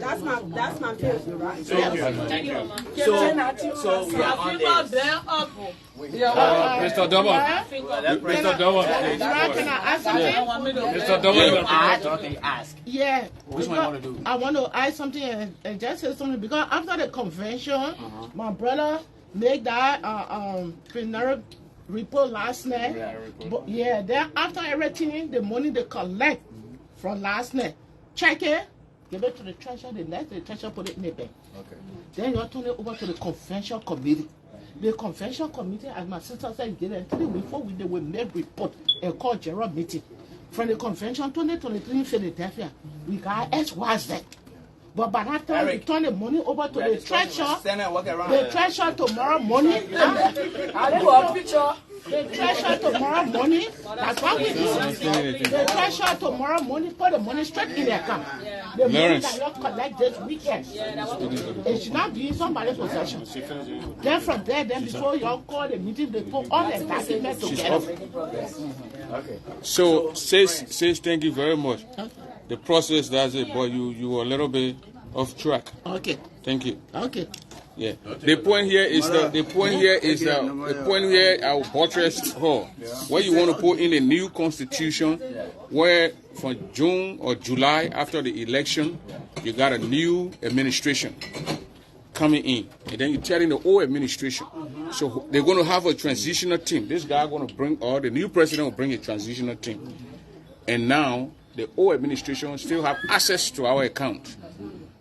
That's my view, right? Thank you. So we are on this. Mr. Double. Mr. Double. Can I ask something? Mr. Double. Ask. Yeah. Which one you want to do? I want to add something and just say something, because after the convention, my brother made that preliminary report last night. Then after everything, the money they collect from last night, check it, give it to the treasurer, they let the treasurer put it in the bank. Okay. Then you turn it over to the convention committee. The convention committee, as my sister said, did it 3 weeks before they will make report and call general meeting. From the convention 2023 in Philadelphia, we got XYZ. But by that time, we turn the money over to the treasurer tomorrow morning. I didn't want a picture. The treasure tomorrow morning. That's what we do. The treasure tomorrow morning. Put the money straight in the account. The money that you collect this weekend. It should not be in somebody's possession. Then from there, then before you all call the meeting, they put all the documents together. Okay. So, says thank you very much. The process, that's it, but you were a little bit off track. Okay. Thank you. Okay. Yeah. The point here is the point here our buttressed hall. Where you want to put in a new constitution where from June or July after the election you got a new administration coming in. And then you're telling the old administration. So they're going to have a transitional team. This guy going to bring, or the new president will bring a transitional team. And now the old administration still have access to our account.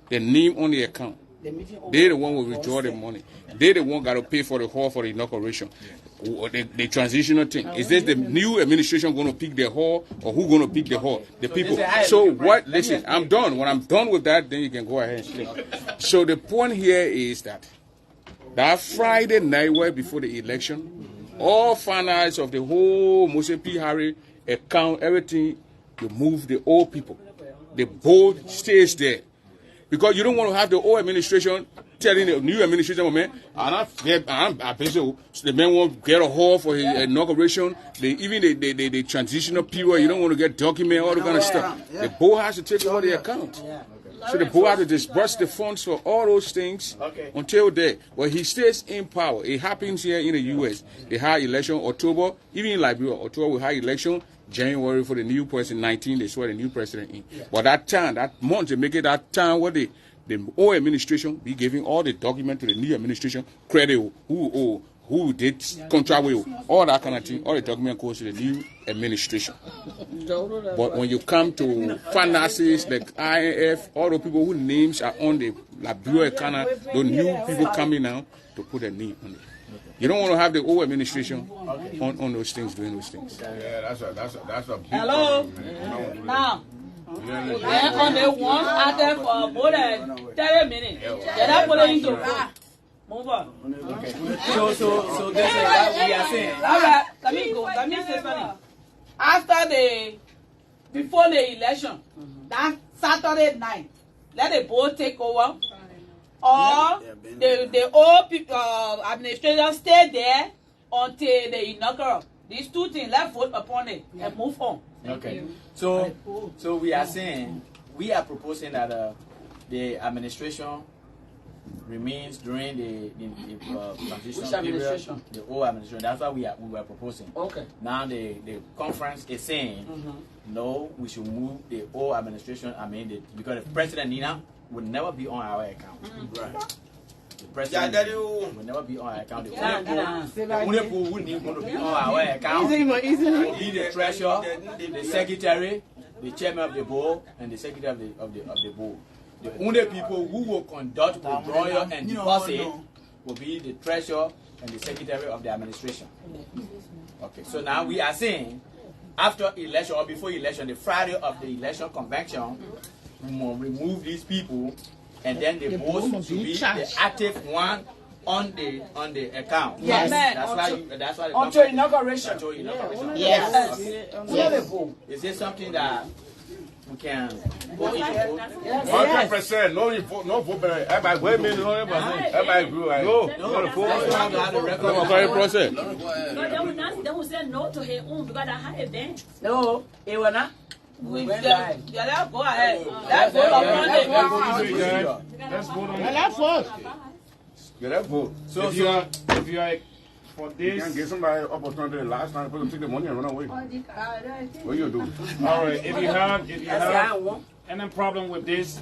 The name on the account. They're the one who will withdraw the money. They're the one got to pay for the hall for the inauguration. The transitional thing. Is this the new administration going to pick the hall, or who going to pick the hall? The people. So what? Listen, I'm done. When I'm done with that, then you can go ahead and speak. So the point here is that Friday night, right before the election, all finance of the whole Mose P. Harry account, everything, you move the old people. The board stays there. Because you don't want to have the old administration telling the new administration, man, the man won't get a hall for his inauguration. The transitional period, you don't want to get document, all that kind of stuff. The board has to take over the account. So the board has to disburse the funds for all those things until there. But he stays in power. It happens here in the U.S. They have election October, even in Liberia, October we have election. January for the new president, 19, they swear the new president in. But that time, that month, they make it that time where the old administration be giving all the document to the new administration, credit, who did contract with, all that kind of thing, all the document goes to the new administration. But when you come to finances, like INF, all the people whose names are on the Liberia account, the new people coming now to put their name on it. You don't want to have the old administration on those things, doing those things. Yeah, that's a big Hello? problem. Now, they're on the one out there for more than 30 minutes. They're not putting into move on. Okay. So this is what we are saying. All right, let me go. Let me say something. Before the election, that Saturday night, let the board take over. Or the old people, administration stay there until the inaugural. These two things, let's vote upon it and move on. Okay. So we are saying, we are proposing that the administration remains during the transition period. The old administration. That's what we were proposing. Okay. Now the conference is saying, no, we should move the old administration. Because the president Nina will never be on our account. Right. The president will never be on our account. The only people who need to be on our account will be the treasurer, the secretary, the chairman of the board, and the secretary of the board. The only people who will conduct withdrawal and deposit will be the treasurer and the secretary of the administration. Okay, so now we are saying, after election or before election, the Friday of the election convention, we will remove these people, and then the board should be the active one on the account. Yes. That's why until inauguration. Yes. Yes. Is this something that we can vote? 100%. No vote. Everybody wait a minute. Everybody agree. No process. They will say no to his own because I had a bench. No, it will not. Let's go ahead. Let's vote on it. Let's vote on it. Let's vote. Yeah, let's vote. So if you are for this, you can give somebody opportunity last time to take the money and run away. What you do? All right. If you have any problem with this,